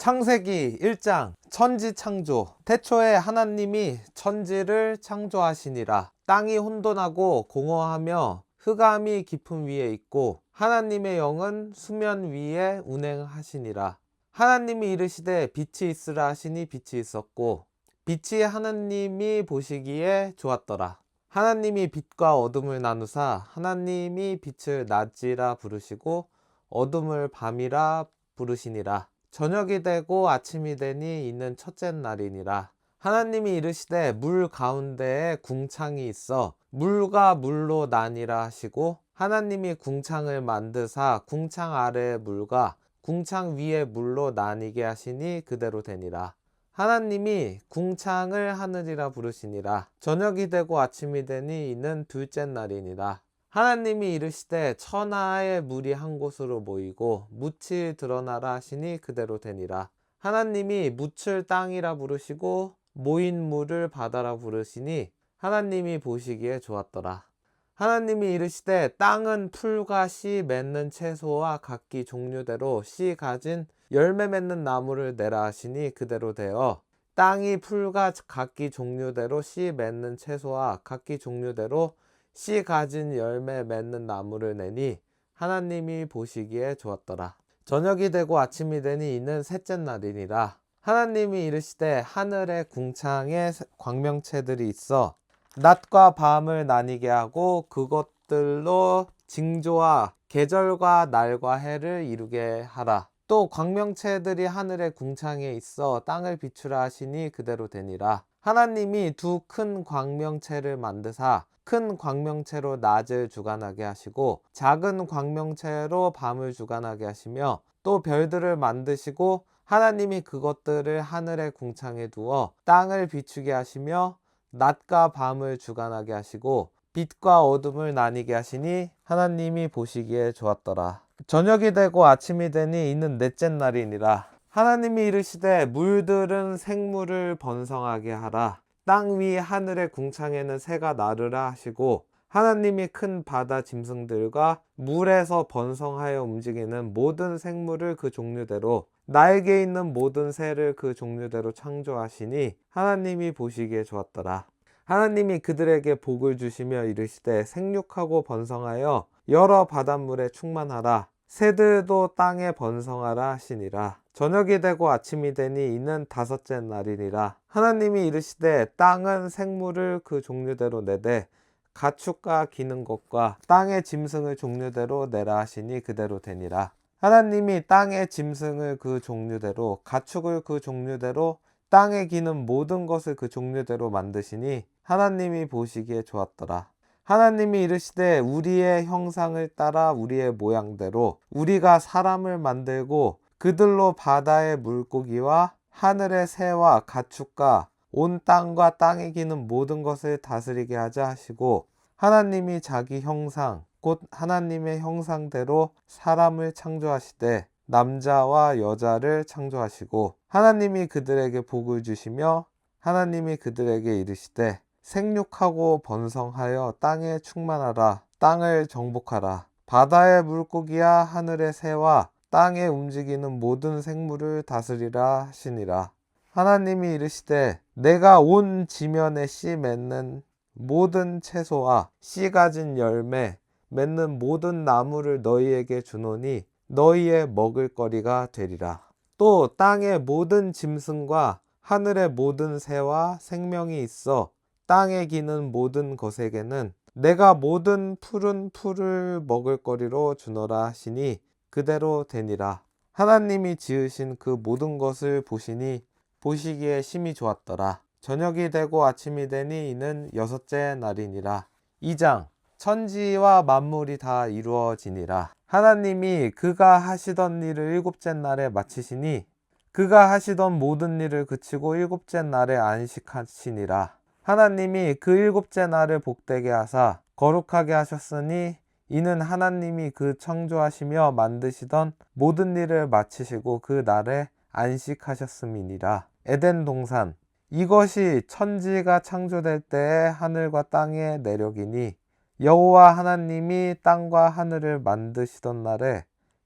창세기 1장 천지 창조. 태초에 하나님이 천지를 창조하시니라. 땅이 혼돈하고 공허하며 흑암이 깊음 위에 있고 하나님의 영은 수면 위에 운행하시니라. 하나님이 이르시되 빛이 있으라 하시니 빛이 있었고 빛이 하나님이 보시기에 좋았더라. 하나님이 빛과 어둠을 나누사 하나님이 빛을 낮이라 부르시고 어둠을 밤이라 부르시니라. 저녁이 되고 아침이 되니 이는 첫째 날이니라. 하나님이 이르시되 물 가운데에 궁창이 있어 물과 물로 나뉘라 하시고 하나님이 궁창을 만드사 궁창 아래의 물과 궁창 위의 물로 나뉘게 하시니 그대로 되니라. 하나님이 궁창을 하늘이라 부르시니라. 저녁이 되고 아침이 되니 이는 둘째 날이니라. 하나님이 이르시되 천하의 물이 한 곳으로 모이고 묻이 드러나라 하시니 그대로 되니라. 하나님이 묻을 땅이라 부르시고 모인 물을 바다라 부르시니 하나님이 보시기에 좋았더라. 하나님이 이르시되 땅은 풀과 씨 맺는 채소와 각기 종류대로 씨 가진 열매 맺는 나무를 내라 하시니 그대로 되어 땅이 풀과 각기 종류대로 씨 맺는 채소와 각기 종류대로 씨 가진 열매 맺는 나무를 내니 하나님이 보시기에 좋았더라. 저녁이 되고 아침이 되니 이는 셋째 날이니라. 하나님이 이르시되 하늘의 궁창에 광명체들이 있어 낮과 밤을 나뉘게 하고 그것들로 징조와 계절과 날과 해를 이루게 하라. 또 광명체들이 하늘의 궁창에 있어 땅을 비추라 하시니 그대로 되니라. 하나님이 두 큰 광명체를 만드사 큰 광명체로 낮을 주관하게 하시고 작은 광명체로 밤을 주관하게 하시며 또 별들을 만드시고 하나님이 그것들을 하늘의 궁창에 두어 땅을 비추게 하시며 낮과 밤을 주관하게 하시고 빛과 어둠을 나뉘게 하시니 하나님이 보시기에 좋았더라. 저녁이 되고 아침이 되니 이는 넷째 날이니라. 하나님이 이르시되 물들은 생물을 번성하게 하라. 땅 위 하늘의 궁창에는 새가 나르라 하시고 하나님이 큰 바다 짐승들과 물에서 번성하여 움직이는 모든 생물을 그 종류대로 날개 있는 모든 새를 그 종류대로 창조하시니 하나님이 보시기에 좋았더라. 하나님이 그들에게 복을 주시며 이르시되 생육하고 번성하여 여러 바닷물에 충만하라. 새들도 땅에 번성하라 하시니라. 저녁이 되고 아침이 되니 이는 다섯째 날이니라. 하나님이 이르시되 땅은 생물을 그 종류대로 내되 가축과 기는 것과 땅의 짐승을 종류대로 내라 하시니 그대로 되니라. 하나님이 땅의 짐승을 그 종류대로 가축을 그 종류대로 땅에 기는 모든 것을 그 종류대로 만드시니 하나님이 보시기에 좋았더라. 하나님이 이르시되 우리의 형상을 따라 우리의 모양대로 우리가 사람을 만들고 그들로 바다의 물고기와 하늘의 새와 가축과 온 땅과 땅에 기는 모든 것을 다스리게 하자 하시고 하나님이 자기 형상 곧 하나님의 형상대로 사람을 창조하시되 남자와 여자를 창조하시고 하나님이 그들에게 복을 주시며 하나님이 그들에게 이르시되 생육하고 번성하여 땅에 충만하라. 땅을 정복하라. 바다의 물고기와 하늘의 새와 땅에 움직이는 모든 생물을 다스리라 하시니라. 하나님이 이르시되 내가 온 지면에 씨 맺는 모든 채소와 씨 가진 열매 맺는 모든 나무를 너희에게 주노니 너희의 먹을거리가 되리라. 또 땅의 모든 짐승과 하늘의 모든 새와 생명이 있어 땅에 기는 모든 것에게는 내가 모든 푸른 풀을 먹을거리로 주노라 하시니 그대로 되니라. 하나님이 지으신 그 모든 것을 보시니 보시기에 심히 좋았더라. 저녁이 되고 아침이 되니 이는 여섯째 날이니라. 2장 천지와 만물이 다 이루어지니라. 하나님이 그가 하시던 일을 일곱째 날에 마치시니 그가 하시던 모든 일을 그치고 일곱째 날에 안식하시니라. 하나님이 그 일곱째 날을 복되게 하사 거룩하게 하셨으니 이는 하나님이 그 창조하시며 만드시던 모든 일을 마치시고 그 날에 안식하셨음이니라. 에덴 동산 이것이 천지가 창조될 때에 하늘과 땅의 내력이니 여호와 하나님이 땅과 하늘을 만드시던 날에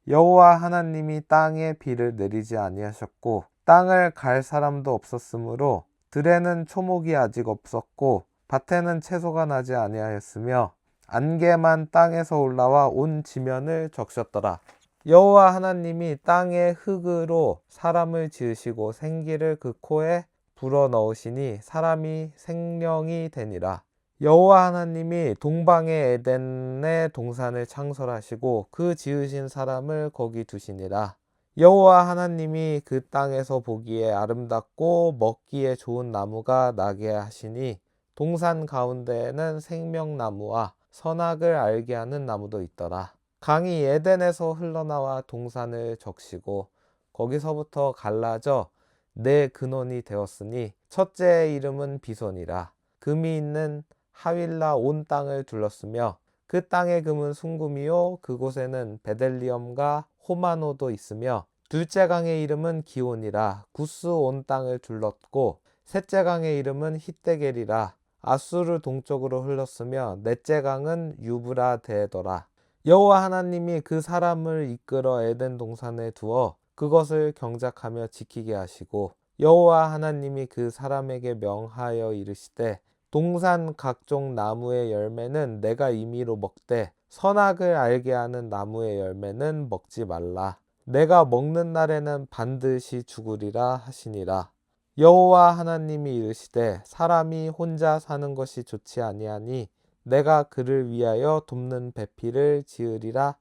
여호와 하나님이 땅에 비를 내리지 아니하셨고 땅을 갈 사람도 없었으므로 들에는 초목이 아직 없었고 밭에는 채소가 나지 아니하였으며 안개만 땅에서 올라와 온 지면을 적셨더라. 여호와 하나님이 땅의 흙으로 사람을 지으시고 생기를 그 코에 불어넣으시니 사람이 생명이 되니라. 여호와 하나님이 동방의 에덴의 동산을 창설하시고 그 지으신 사람을 거기 두시니라. 여호와 하나님이 그 땅에서 보기에 아름답고 먹기에 좋은 나무가 나게 하시니 동산 가운데에는 생명나무와 선악을 알게 하는 나무도 있더라. 강이 에덴에서 흘러나와 동산을 적시고 거기서부터 갈라져 네 근원이 되었으니 첫째의 이름은 비손이라. 금이 있는 하윌라 온 땅을 둘렀으며 그 땅의 금은 순금이요 그곳에는 베델리엄과 호마노도 있으며 둘째 강의 이름은 기온이라. 구스 온 땅을 둘렀고 셋째 강의 이름은 히데겔이라. 아수르 동쪽으로 흘렀으며 넷째 강은 유브라데더라. 여호와 하나님이 그 사람을 이끌어 에덴 동산에 두어 그것을 경작하며 지키게 하시고 여호와 하나님이 그 사람에게 명하여 이르시되 동산 각종 나무의 열매는 내가 임의로 먹되 선악을 알게 하는 나무의 열매는 먹지 말라. 내가 먹는 날에는 반드시 죽으리라 하시니라. 여호와 하나님이 이르시되 사람이 혼자 사는 것이 좋지 아니하니 내가 그를 위하여 돕는 배필을 지으리라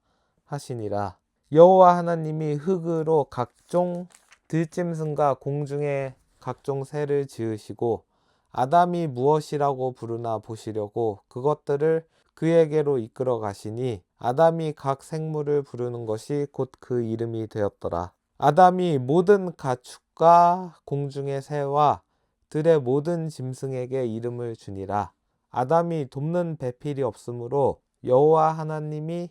하시니라. 여호와 하나님이 흙으로 각종 들짐승과 공중의 각종 새를 지으시고 아담이 무엇이라고 부르나 보시려고 그것들을 그에게로 이끌어 가시니 아담이 각 생물을 부르는 것이 곧 그 이름이 되었더라. 아담이 모든 가축과 공중의 새와 들의 모든 짐승에게 이름을 주니라. 아담이 돕는 배필이 없으므로 여호와 하나님이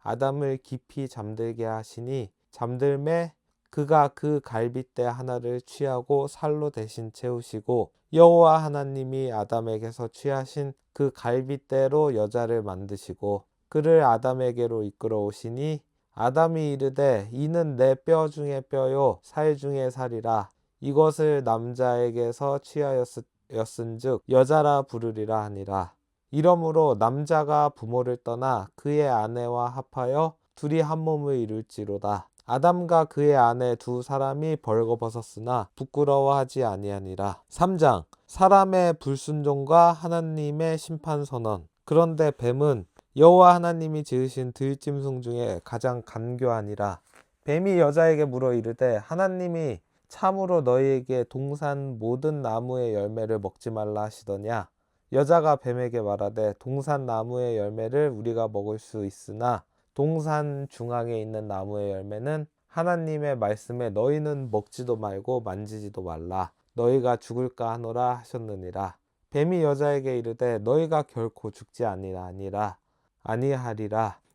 아담을 깊이 잠들게 하시니 잠들매 그가 그 갈빗대 하나를 취하고 살로 대신 채우시고 여호와 하나님이 아담에게서 취하신 그 갈빗대로 여자를 만드시고 그를 아담에게로 이끌어 오시니 아담이 이르되 이는 내 뼈 중에 뼈요 살 중에 살이라. 이것을 남자에게서 취하였은즉 여자라 부르리라 하니라. 이러므로 남자가 부모를 떠나 그의 아내와 합하여 둘이 한 몸을 이룰지로다. 아담과 그의 아내 두 사람이 벌거벗었으나 부끄러워하지 아니하니라. 3장 사람의 불순종과 하나님의 심판선언. 그런데 뱀은 여호와 하나님이 지으신 들짐승 중에 가장 간교하니라. 뱀이 여자에게 물어 이르되 하나님이 참으로 너희에게 동산 모든 나무의 열매를 먹지 말라 하시더냐. 여자가 뱀에게 말하되 동산 나무의 열매를 우리가 먹을 수 있으나 동산 중앙에 있는 나무의 열매는 하나님의 말씀에 너희는 먹지도 말고 만지지도 말라. 너희가 죽을까 하노라 하셨느니라. 뱀이 여자에게 이르되 너희가 결코 죽지 아니하리라.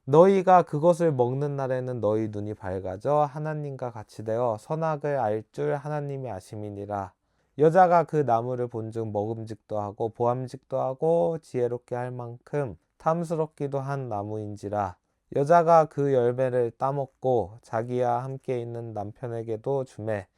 너희가 그것을 먹는 날에는 너희 눈이 밝아져 하나님과 같이 되어 선악을 알 줄 하나님이 아심이니라. 여자가 그 나무를 본즉 먹음직도 하고 보암직도 하고 지혜롭게 할 만큼 탐스럽기도 한 나무인지라. 여자가 그 열매를 따먹고 자기와 함께 있는 남편에게도 주매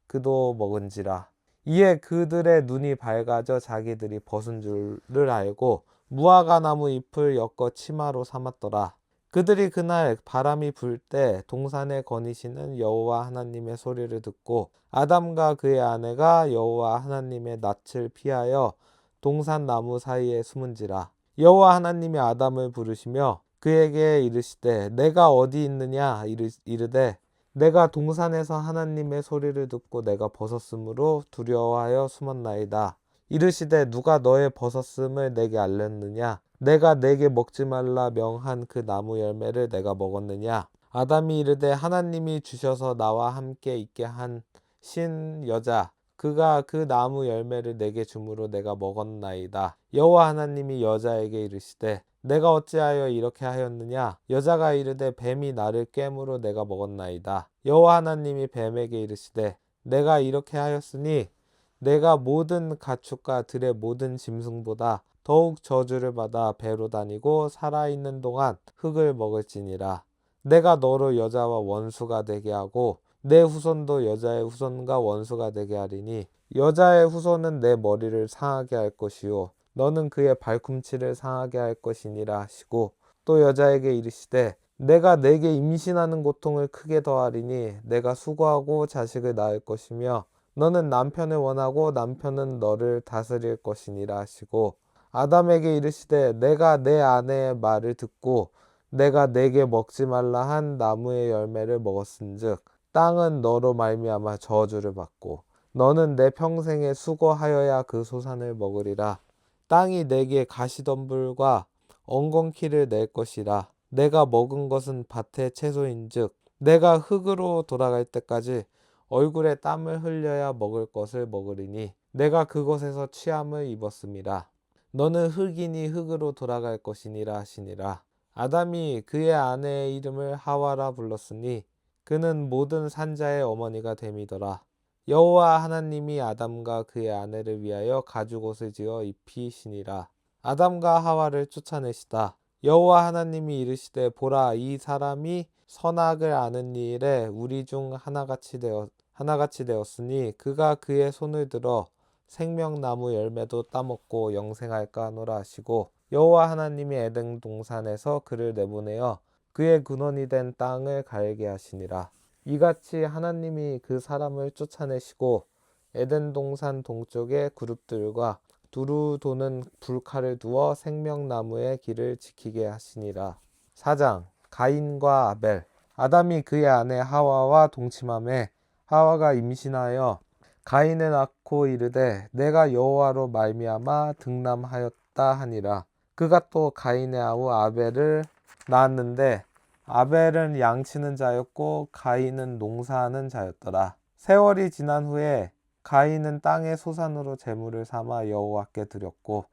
그도 먹은지라. 이에 그들의 눈이 밝아져 자기들이 벗은 줄을 알고 무화과 나무 잎을 엮어 치마로 삼았더라. 그들이 그날 바람이 불 때 동산에 거니시는 여호와 하나님의 소리를 듣고 아담과 그의 아내가 여호와 하나님의 낯을 피하여 동산 나무 사이에 숨은지라. 여호와 하나님이 아담을 부르시며 그에게 이르시되 내가 어디 있느냐 이르되 내가 동산에서 하나님의 소리를 듣고 내가 벗었으므로 두려워하여 숨었나이다. 이르시되 누가 너의 벗었음을 내게 알렸느냐? 내가 내게 먹지 말라 명한 그 나무 열매를 내가 먹었느냐? 아담이 이르되 하나님이 주셔서 나와 함께 있게 하신 여자 그가 그 나무 열매를 내게 주므로 내가 먹었나이다. 여호와 하나님이 여자에게 이르시되 내가 어찌하여 이렇게 하였느냐? 여자가 이르되 뱀이 나를 꿰므로 내가 먹었나이다. 여호와 하나님이 뱀에게 이르시되 내가 이렇게 하였으니 내가 모든 가축과 들의 모든 짐승보다 더욱 저주를 받아 배로 다니고 살아있는 동안 흙을 먹을지니라. 내가 너로 여자와 원수가 되게 하고 내 후손도 여자의 후손과 원수가 되게 하리니 여자의 후손은 내 머리를 상하게 할 것이요 너는 그의 발꿈치를 상하게 할 것이니라 하시고 또 여자에게 이르시되 내가 내게 임신하는 고통을 크게 더하리니 내가 수고하고 자식을 낳을 것이며 너는 남편을 원하고 남편은 너를 다스릴 것이니라 하시고 아담에게 이르시되 내가 내 아내의 말을 듣고 내가 내게 먹지 말라 한 나무의 열매를 먹었은즉 땅은 너로 말미암아 저주를 받고 너는 내 평생에 수고하여야 그 소산을 먹으리라. 땅이 내게 가시덤불과 엉겅퀴를 낼 것이라. 내가 먹은 것은 밭의 채소인즉 내가 흙으로 돌아갈 때까지 얼굴에 땀을 흘려야 먹을 것을 먹으리니 내가 그곳에서 취함을 입었음이라. 너는 흙이니 흙으로 돌아갈 것이니라 하시니라. 아담이 그의 아내의 이름을 하와라 불렀으니 그는 모든 산자의 어머니가 됨이더라. 여호와 하나님이 아담과 그의 아내를 위하여 가죽옷을 지어 입히시니라. 아담과 하와를 쫓아내시다. 여호와 하나님이 이르시되 보라 이 사람이 선악을 아는 일에 우리 중 하나같이 되었으니 그가 그의 손을 들어 생명나무 열매도 따먹고 영생할까 하노라 하시고 여호와 하나님이 에덴 동산에서 그를 내보내어 그의 근원이 된 땅을 갈게 하시니라. 이같이 하나님이 그 사람을 쫓아내시고 에덴 동산 동쪽에 그룹들과 두루 도는 불칼을 두어 생명나무의 길을 지키게 하시니라. 4장 가인과 아벨. 아담이 그의 아내 하와와 동침하매 하와가 임신하여 가인을 낳고 이르되 내가 여호와로 말미암아 득남하였다 하니라. 그가 또 가인의 아우 아벨을 낳았는데 아벨은 양치는 자였고 가인은 농사하는 자였더라. 세월이 지난 후에 가인은 땅의 소산으로 제물을 삼아 여호와께 드렸고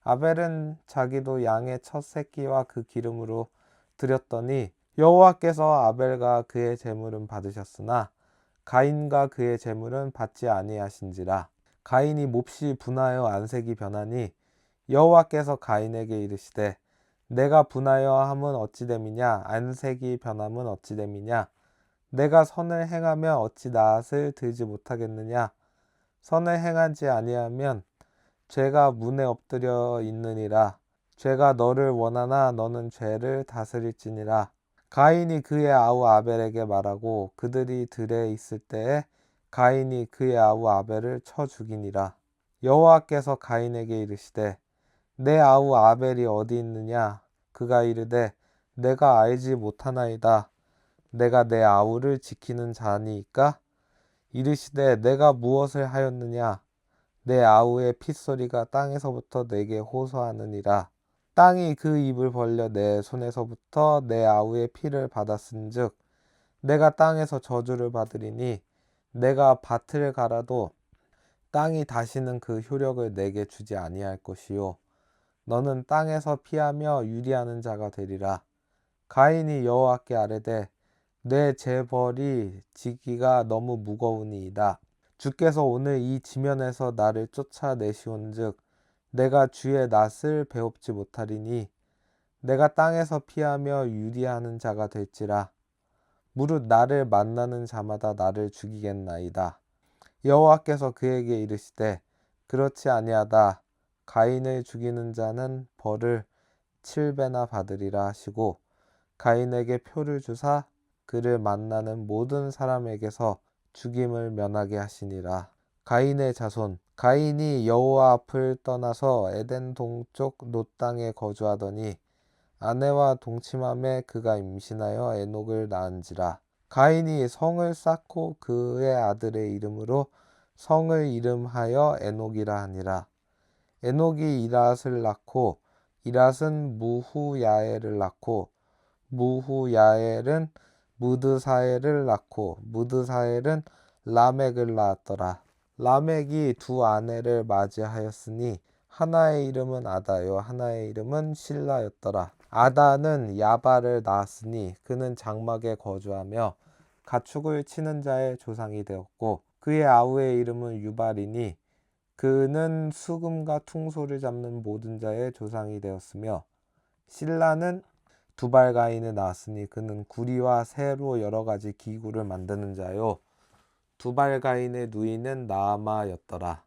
아벨은 자기도 양의 첫 새끼와 그 기름으로 드렸더니 여호와께서 아벨과 그의 제물은 받으셨으나 가인과 그의 제물은 받지 아니하신지라. 가인이 몹시 분하여 안색이 변하니 여호와께서 가인에게 이르시되 내가 분하여 함은 어찌 됨이냐 안색이 변함은 어찌 됨이냐 내가 선을 행하며 어찌 낫을 들지 못하겠느냐 선을 행하지 아니하면 죄가 문에 엎드려 있느니라. 죄가 너를 원하나 너는 죄를 다스릴지니라. 가인이 그의 아우 아벨에게 말하고 그들이 들에 있을 때에 가인이 그의 아우 아벨을 쳐 죽이니라. 여호와께서 가인에게 이르시되 내 아우 아벨이 어디 있느냐? 그가 이르되 내가 알지 못하나이다. 내가 내 아우를 지키는 자니이까? 이르시되 내가 무엇을 하였느냐? 내 아우의 핏소리가 땅에서부터 내게 호소하느니라. 땅이 그 입을 벌려 내 손에서부터 내 아우의 피를 받았은즉 내가 땅에서 저주를 받으리니 내가 밭을 갈아도 땅이 다시는 그 효력을 내게 주지 아니할 것이요 너는 땅에서 피하며 유리하는 자가 되리라. 가인이 여호와께 아뢰되 내 재벌이 지기가 너무 무거우니이다. 주께서 오늘 이 지면에서 나를 쫓아내시온즉 내가 주의 낯을 배웁지 못하리니 내가 땅에서 피하며 유리하는 자가 될지라. 무릇 나를 만나는 자마다 나를 죽이겠나이다. 여호와께서 그에게 이르시되 그렇지 아니하다. 가인을 죽이는 자는 벌을 7배나 받으리라 하시고 가인에게 표를 주사 그를 만나는 모든 사람에게서 죽임을 면하게 하시니라. 가인의 자손. 가인이 여호와 앞을 떠나서 에덴 동쪽 놋 땅에 거주하더니 아내와 동침함에 그가 임신하여 에녹을 낳은지라. 가인이 성을 쌓고 그의 아들의 이름으로 성을 이름하여 에녹이라 하니라. 에녹이 이랏을 낳고 이랏은 무후야엘을 낳고 무후야엘은 무드사엘을 낳고 무드사엘은 라멕을 낳았더라. 라멕이 두 아내를 맞이하였으니 하나의 이름은 아다요 하나의 이름은 실라였더라. 아다는 야발을 낳았으니 그는 장막에 거주하며 가축을 치는 자의 조상이 되었고 그의 아우의 이름은 유발이니 그는 수금과 퉁소를 잡는 모든 자의 조상이 되었으며 실라는 두발가인을 낳았으니 그는 구리와 새로 여러 가지 기구를 만드는 자요. 두발가인의 누이는 나아마였더라.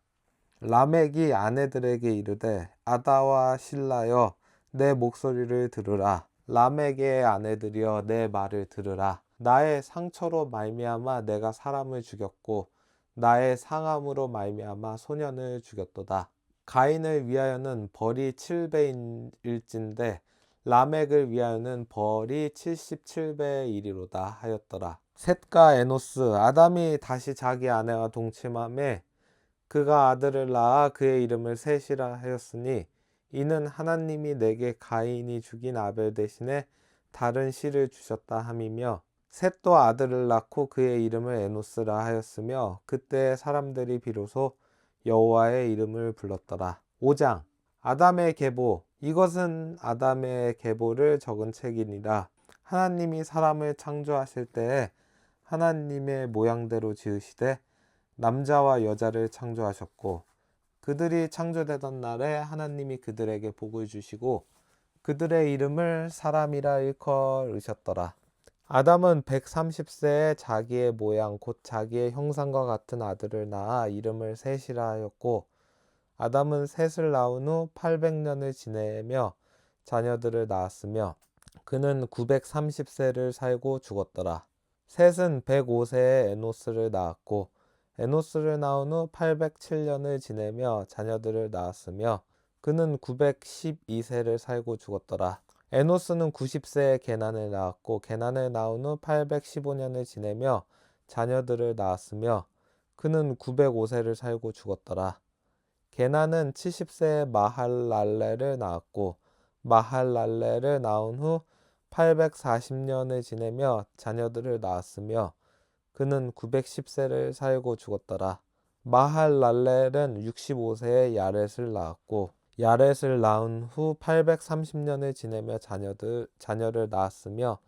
라멕이 아내들에게 이르되 아다와 실라여 내 목소리를 들으라. 라멕의 아내들이여 내 말을 들으라. 나의 상처로 말미암아 내가 사람을 죽였고 나의 상함으로 말미암아 소년을 죽였도다. 가인을 위하여는 벌이 7배일진데 라멕을 위하여는 벌이 77배이리로다 하였더라. 셋과 에노스 아담이 다시 자기 아내와 동침함에 그가 아들을 낳아 그의 이름을 셋이라 하였으니 이는 하나님이 내게 가인이 죽인 아벨 대신에 다른 씨를 주셨다 함이며 셋도 아들을 낳고 그의 이름을 에노스라 하였으며 그때 사람들이 비로소 여호와의 이름을 불렀더라. 5장 아담의 계보. 이것은 아담의 계보를 적은 책이니라. 하나님이 사람을 창조하실 때에 하나님의 모양대로 지으시되 남자와 여자를 창조하셨고 그들이 창조되던 날에 하나님이 그들에게 복을 주시고 그들의 이름을 사람이라 일컬으셨더라. 아담은 130세에 자기의 모양 곧 자기의 형상과 같은 아들을 낳아 이름을 셋이라 하였고 아담은 셋을 낳은 후 800년을 지내며 자녀들을 낳았으며 그는 930세를 살고 죽었더라. 셋은 105세에 에노스를 낳았고 에노스를 낳은 후 807년을 지내며 자녀들을 낳았으며 그는 912세를 살고 죽었더라. 에노스는 90세에 게난을 낳았고 게난을 낳은 후 815년을 지내며 자녀들을 낳았으며 그는 905세를 살고 죽었더라. 게난은 70세에 마할랄레를 낳았고 마할랄레를 낳은 후 840년을 지내며 자녀들을 낳았으며 그는 910세를 살고 죽었더라. 마할랄렐은 65세에 야렛을 낳았고 야렛을 낳은 후 830년을 지내며 자녀를 낳았으며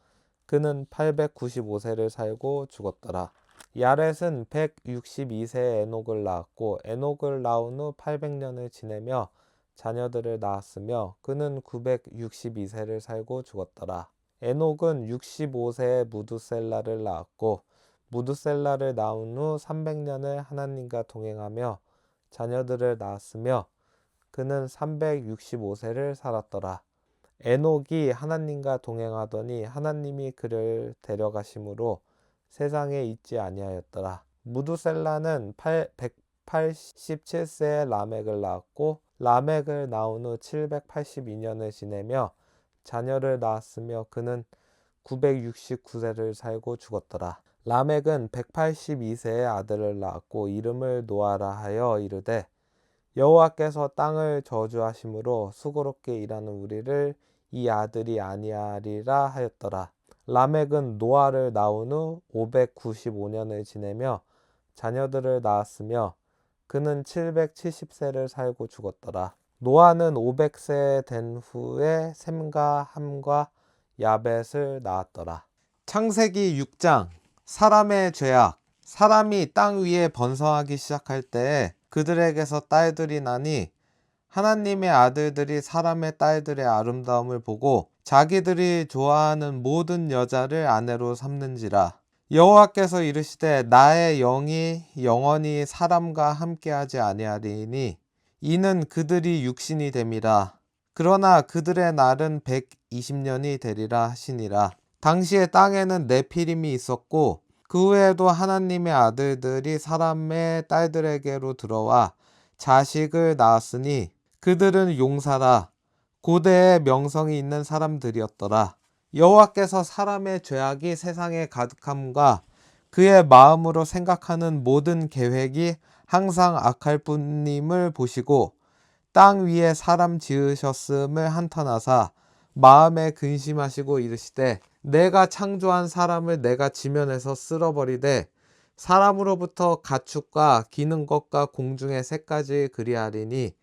그는 895세를 살고 죽었더라. 야렛은 162세에 에녹을 낳았고 에녹을 낳은 후 800년을 지내며 자녀들을 낳았으며 그는 962세를 살고 죽었더라. 에녹은 65세에 무두셀라를 낳았고 무두셀라를 낳은 후 300년을 하나님과 동행하며 자녀들을 낳았으며 그는 365세를 살았더라. 에녹이 하나님과 동행하더니 하나님이 그를 데려가심으로 세상에 있지 아니하였더라. 무두셀라는 187세에 라멕을 낳았고 라멕을 낳은 후 782년을 지내며 자녀를 낳았으며 그는 969세를 살고 죽었더라. 라멕은 182세에 아들을 낳았고 이름을 노아라 하여 이르되 여호와께서 땅을 저주하심으로 수고롭게 일하는 우리를 이 아들이 아니하리라 하였더라. 라멕은 노아를 낳은 후 595년을 지내며 자녀들을 낳았으며 그는 770세를 살고 죽었더라. 노아는 500세 된 후에 셈과 함과 야벳을 낳았더라. 창세기 6장 사람의 죄악. 사람이 땅 위에 번성하기 시작할 때에 그들에게서 딸들이 나니 하나님의 아들들이 사람의 딸들의 아름다움을 보고 자기들이 좋아하는 모든 여자를 아내로 삼는지라. 여호와께서 이르시되 나의 영이 영원히 사람과 함께하지 아니하리니 이는 그들이 육신이 됨이라. 그러나 그들의 날은 120년이 되리라 하시니라. 당시에 땅에는 네피림이 있었고 그 후에도 하나님의 아들들이 사람의 딸들에게로 들어와 자식을 낳았으니 그들은 용사라 고대에 명성이 있는 사람들이었더라. 여호와께서 사람의 죄악이 세상에 가득함과 그의 마음으로 생각하는 모든 계획이 항상 악할 뿐임을 보시고 땅 위에 사람 지으셨음을 한탄하사 마음에 근심하시고 이르시되 내가 창조한 사람을 내가 지면에서 쓸어버리되 사람으로부터 가축과 기는 것과 공중의 새까지 그리하리니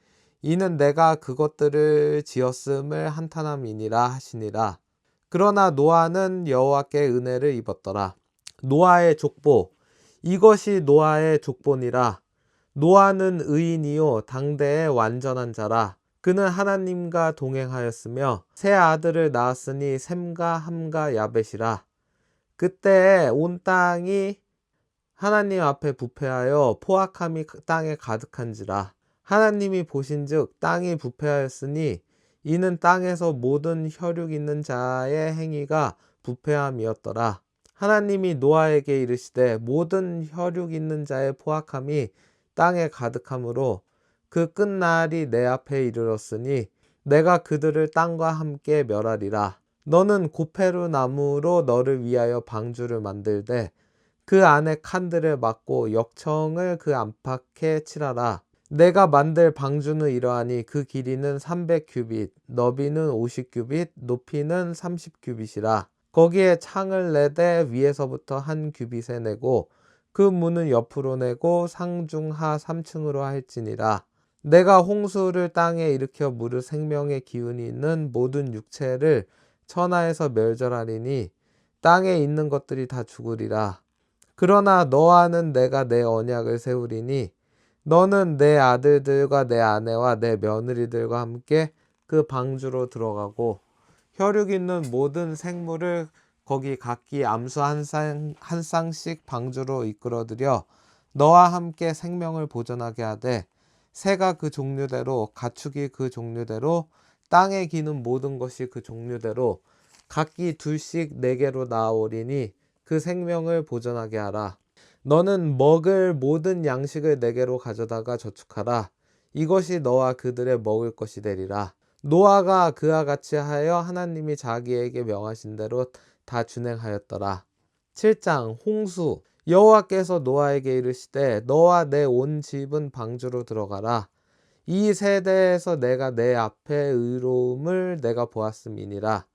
이는 내가 그것들을 지었음을 한탄함이니라 하시니라. 그러나 노아는 여호와께 은혜를 입었더라. 노아의 족보. 이것이 노아의 족보니라. 노아는 의인이요 당대의 완전한 자라. 그는 하나님과 동행하였으며 세 아들을 낳았으니 셈과 함과 야벳이라. 그때 온 땅이 하나님 앞에 부패하여 포악함이 땅에 가득한지라. 하나님이 보신즉 땅이 부패하였으니 이는 땅에서 모든 혈육 있는 자의 행위가 부패함이었더라. 하나님이 노아에게 이르시되 모든 혈육 있는 자의 포악함이 땅에 가득함으로 그 끝날이 내 앞에 이르렀으니 내가 그들을 땅과 함께 멸하리라. 너는 고페루 나무로 너를 위하여 방주를 만들되 그 안에 칸들을 막고 역청을 그 안팎에 칠하라. 내가 만들 방주는 이러하니 그 길이는 300규빗, 너비는 50규빗, 높이는 30규빗이라. 거기에 창을 내되 위에서부터 한 규빗에 내고 그 문은 옆으로 내고 상중하 3층으로 할지니라. 내가 홍수를 땅에 일으켜 무릇 생명의 기운이 있는 모든 육체를 천하에서 멸절하리니 땅에 있는 것들이 다 죽으리라. 그러나 너와는 내가 내 언약을 세우리니 너는 내 아들들과 내 아내와 내 며느리들과 함께 그 방주로 들어가고 혈육 있는 모든 생물을 거기 각기 암수 한 쌍씩 방주로 이끌어들여 너와 함께 생명을 보존하게 하되 새가 그 종류대로 가축이 그 종류대로 땅에 기는 모든 것이 그 종류대로 각기 둘씩 내게로 나아오리니 그 생명을 보존하게 하라. 너는 먹을 모든 양식을 내게로 가져다가 저축하라. 이것이 너와 그들의 먹을 것이 되리라. 노아가 그와 같이 하여 하나님이 자기에게 명하신 대로 다 준행하였더라. 7장 홍수. 여호와께서 노아에게 이르시되 너와 내 온 집은 방주로 들어가라. 이 세대에서 내가 내 앞에 의로움을 내가 보았음이니라.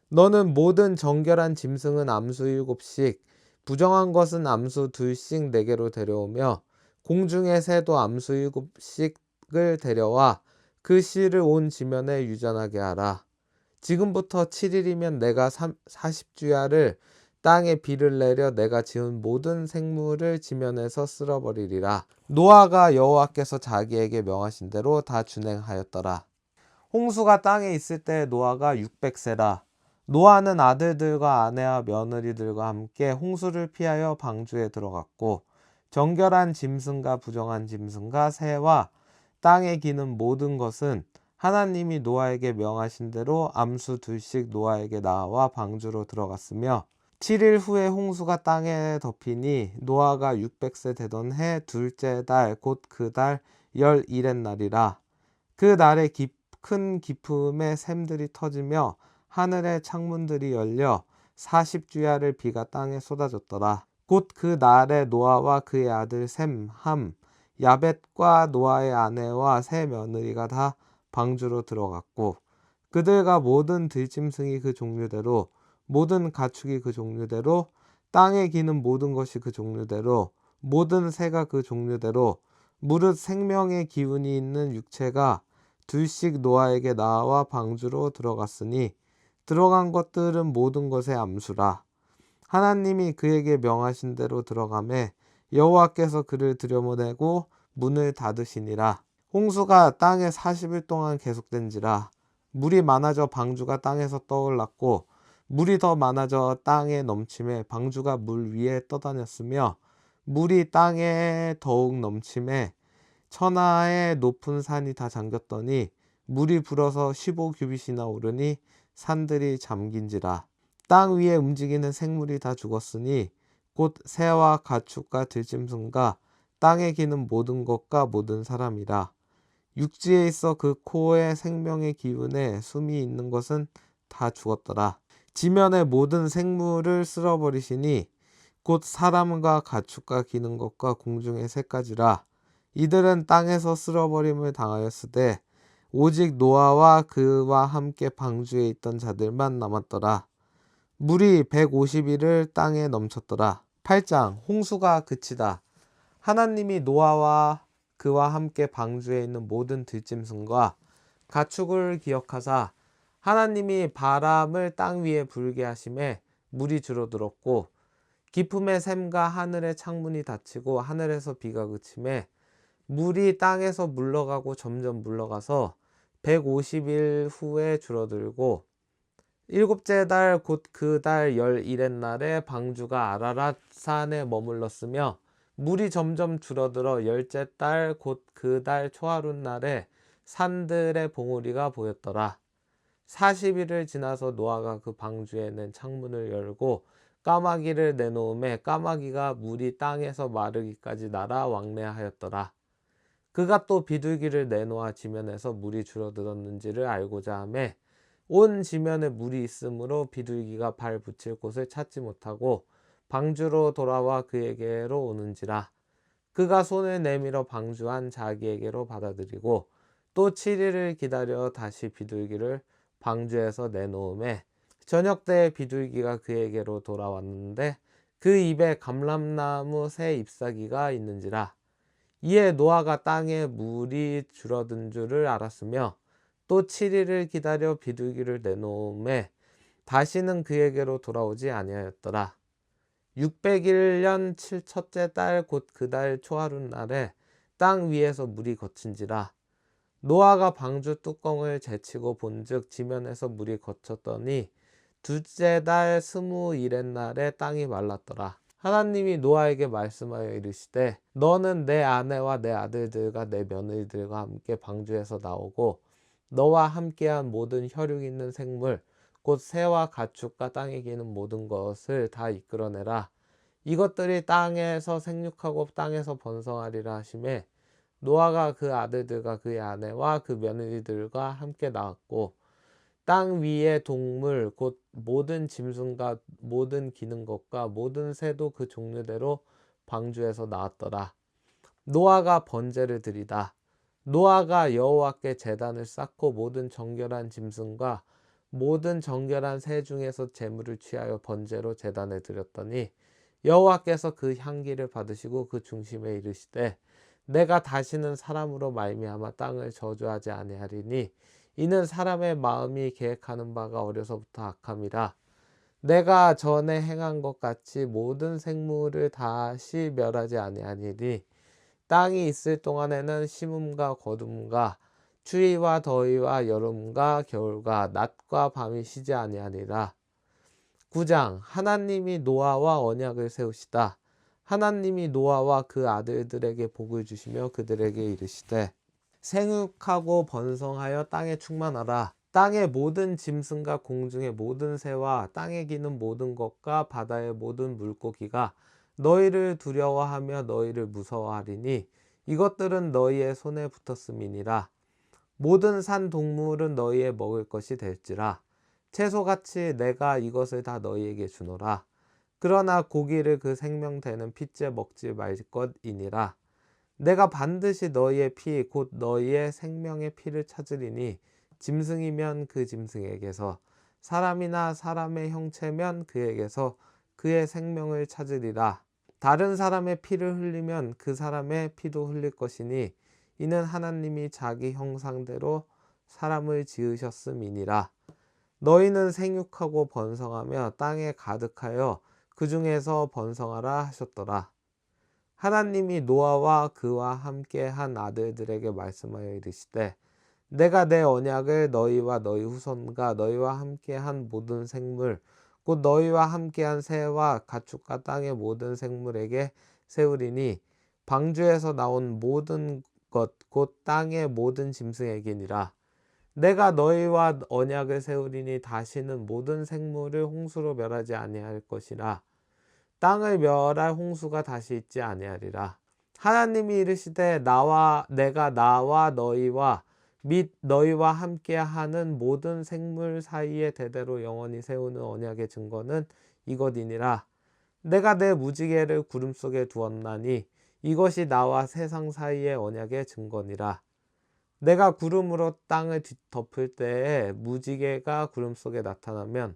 너는 모든 정결한 짐승은 암수 7씩 부정한 것은 암수 2씩 내게로 데려오며 공중의 새도 암수 7씩을 데려와 그 씨를 온 지면에 유전하게 하라. 지금부터 7일이면 내가 40주야를 땅에 비를 내려 내가 지은 모든 생물을 지면에서 쓸어버리리라. 노아가 여호와께서 자기에게 명하신 대로 다 준행하였더라. 홍수가 땅에 있을 때 노아가 600세라. 노아는 아들들과 아내와 며느리들과 함께 홍수를 피하여 방주에 들어갔고 정결한 짐승과 부정한 짐승과 새와 땅에 기는 모든 것은 하나님이 노아에게 명하신 대로 암수 2씩 노아에게 나와 방주로 들어갔으며 7일 후에 홍수가 땅에 덮이니 노아가 600세 되던 해 둘째 달 곧 그 달 11의 날이라. 그 날에 큰 기품의 샘들이 터지며 하늘의 창문들이 열려 40주야를 비가 땅에 쏟아졌더라. 곧 그 날에 노아와 그의 아들 셈, 함, 야벳과 노아의 아내와 세 며느리가 다 방주로 들어갔고 그들과 모든 들짐승이 그 종류대로 모든 가축이 그 종류대로 땅에 기는 모든 것이 그 종류대로 모든 새가 그 종류대로 무릇 생명의 기운이 있는 육체가 둘씩 노아에게 나와 방주로 들어갔으니 들어간 것들은 모든 것의 암수라. 하나님이 그에게 명하신 대로 들어가매 여호와께서 그를 들여보내고 문을 닫으시니라. 홍수가 땅에 40일 동안 계속된지라. 물이 많아져 방주가 땅에서 떠올랐고 물이 더 많아져 땅에 넘침에 방주가 물 위에 떠다녔으며 물이 땅에 더욱 넘침에 천하의 높은 산이 다 잠겼더니 물이 불어서 15규빗이나 오르니 산들이 잠긴지라. 땅 위에 움직이는 생물이 다 죽었으니 곧 새와 가축과 들짐승과 땅에 기는 모든 것과 모든 사람이라. 육지에 있어 그 코에 생명의 기운에 숨이 있는 것은 다 죽었더라. 지면의 모든 생물을 쓸어버리시니 곧 사람과 가축과 기는 것과 공중의 새까지라. 이들은 땅에서 쓸어버림을 당하였으되 오직 노아와 그와 함께 방주에 있던 자들만 남았더라. 물이 150일을 땅에 넘쳤더라. 8장 홍수가 그치다. 하나님이 노아와 그와 함께 방주에 있는 모든 들짐승과 가축을 기억하사 하나님이 바람을 땅 위에 불게 하심에 물이 줄어들었고 기품의 샘과 하늘의 창문이 닫히고 하늘에서 비가 그침에 물이 땅에서 물러가고 점점 물러가서 150일 후에 줄어들고 일곱째 달 곧 그 달 11의 날에 방주가 아라랏 산에 머물렀으며 물이 점점 줄어들어 열째 달 곧 그 달 초하룻 날에 산들의 봉우리가 보였더라. 40일을 지나서 노아가 그 방주에 는 창문을 열고 까마귀를 내놓음에 까마귀가 물이 땅에서 마르기까지 날아 왕래하였더라. 그가 또 비둘기를 내놓아 지면에서 물이 줄어들었는지를 알고자 하매 온 지면에 물이 있으므로 비둘기가 발 붙일 곳을 찾지 못하고 방주로 돌아와 그에게로 오는지라. 그가 손을 내밀어 방주한 자기에게로 받아들이고 또 7일을 기다려 다시 비둘기를 방주에서 내놓음에 저녁 때에 비둘기가 그에게로 돌아왔는데 그 입에 감람나무 새 잎사귀가 있는지라. 이에 노아가 땅에 물이 줄어든 줄을 알았으며 또 7일을 기다려 비둘기를 내놓음에 다시는 그에게로 돌아오지 아니하였더라. 601년 첫째 달 곧 그 달 초하룻 날에 땅 위에서 물이 거친지라. 노아가 방주 뚜껑을 제치고 본즉 지면에서 물이 거쳤더니 둘째 달 20일의 날에 땅이 말랐더라. 하나님이 노아에게 말씀하여 이르시되 너는 내 아내와 내 아들들과 내 며느리들과 함께 방주에서 나오고 너와 함께한 모든 혈육 있는 생물 곧 새와 가축과 땅에 기는 모든 것을 다 이끌어내라. 이것들이 땅에서 생육하고 땅에서 번성하리라 하시매 노아가 그 아들들과 그의 아내와 그 며느리들과 함께 나왔고 땅 위의 동물 곧 모든 짐승과 모든 기는 것과 모든 새도 그 종류대로 방주에서 나왔더라. 노아가 번제를 드리다. 노아가 여호와께 제단을 쌓고 모든 정결한 짐승과 모든 정결한 새 중에서 제물을 취하여 번제로 제단에 드렸더니 여호와께서 그 향기를 받으시고 그 중심에 이르시되 내가 다시는 사람으로 말미암아 땅을 저주하지 아니하리니 이는 사람의 마음이 계획하는 바가 어려서부터 악함이라. 내가 전에 행한 것 같이 모든 생물을 다시 멸하지 아니하리니 땅이 있을 동안에는 심음과 거둠과 추위와 더위와 여름과 겨울과 낮과 밤이 쉬지 아니하리라. 9장 하나님이 노아와 언약을 세우시다. 하나님이 노아와 그 아들들에게 복을 주시며 그들에게 이르시되 생육하고 번성하여 땅에 충만하라. 땅의 모든 짐승과 공중의 모든 새와 땅에 기는 모든 것과 바다의 모든 물고기가 너희를 두려워하며 너희를 무서워하리니 이것들은 너희의 손에 붙었음이니라. 모든 산 동물은 너희의 먹을 것이 될지라. 채소같이 내가 이것을 다 너희에게 주노라. 그러나 고기를 그 생명되는 핏째 먹지 말 것이니라. 내가 반드시 너희의 피 곧 너희의 생명의 피를 찾으리니 짐승이면 그 짐승에게서 사람이나 사람의 형체면 그에게서 그의 생명을 찾으리라. 다른 사람의 피를 흘리면 그 사람의 피도 흘릴 것이니 이는 하나님이 자기 형상대로 사람을 지으셨음이니라. 너희는 생육하고 번성하며 땅에 가득하여 그 중에서 번성하라 하셨더라. 하나님이 노아와 그와 함께 한 아들들에게 말씀하여 이르시되 내가 내 언약을 너희와 너희 후손과 너희와 함께 한 모든 생물 곧 너희와 함께 한 새와 가축과 땅의 모든 생물에게 세우리니 방주에서 나온 모든 것 곧 땅의 모든 짐승에게니라. 내가 너희와 언약을 세우리니 다시는 모든 생물을 홍수로 멸하지 아니할 것이라. 땅을 멸할 홍수가 다시 있지 아니하리라. 하나님이 이르시되 내가 나와 너희와 및 너희와 함께 하는 모든 생물 사이에 대대로 영원히 세우는 언약의 증거는 이것이니라. 내가 내 무지개를 구름 속에 두었나니 이것이 나와 세상 사이의 언약의 증거니라. 내가 구름으로 땅을 덮을 때에 무지개가 구름 속에 나타나면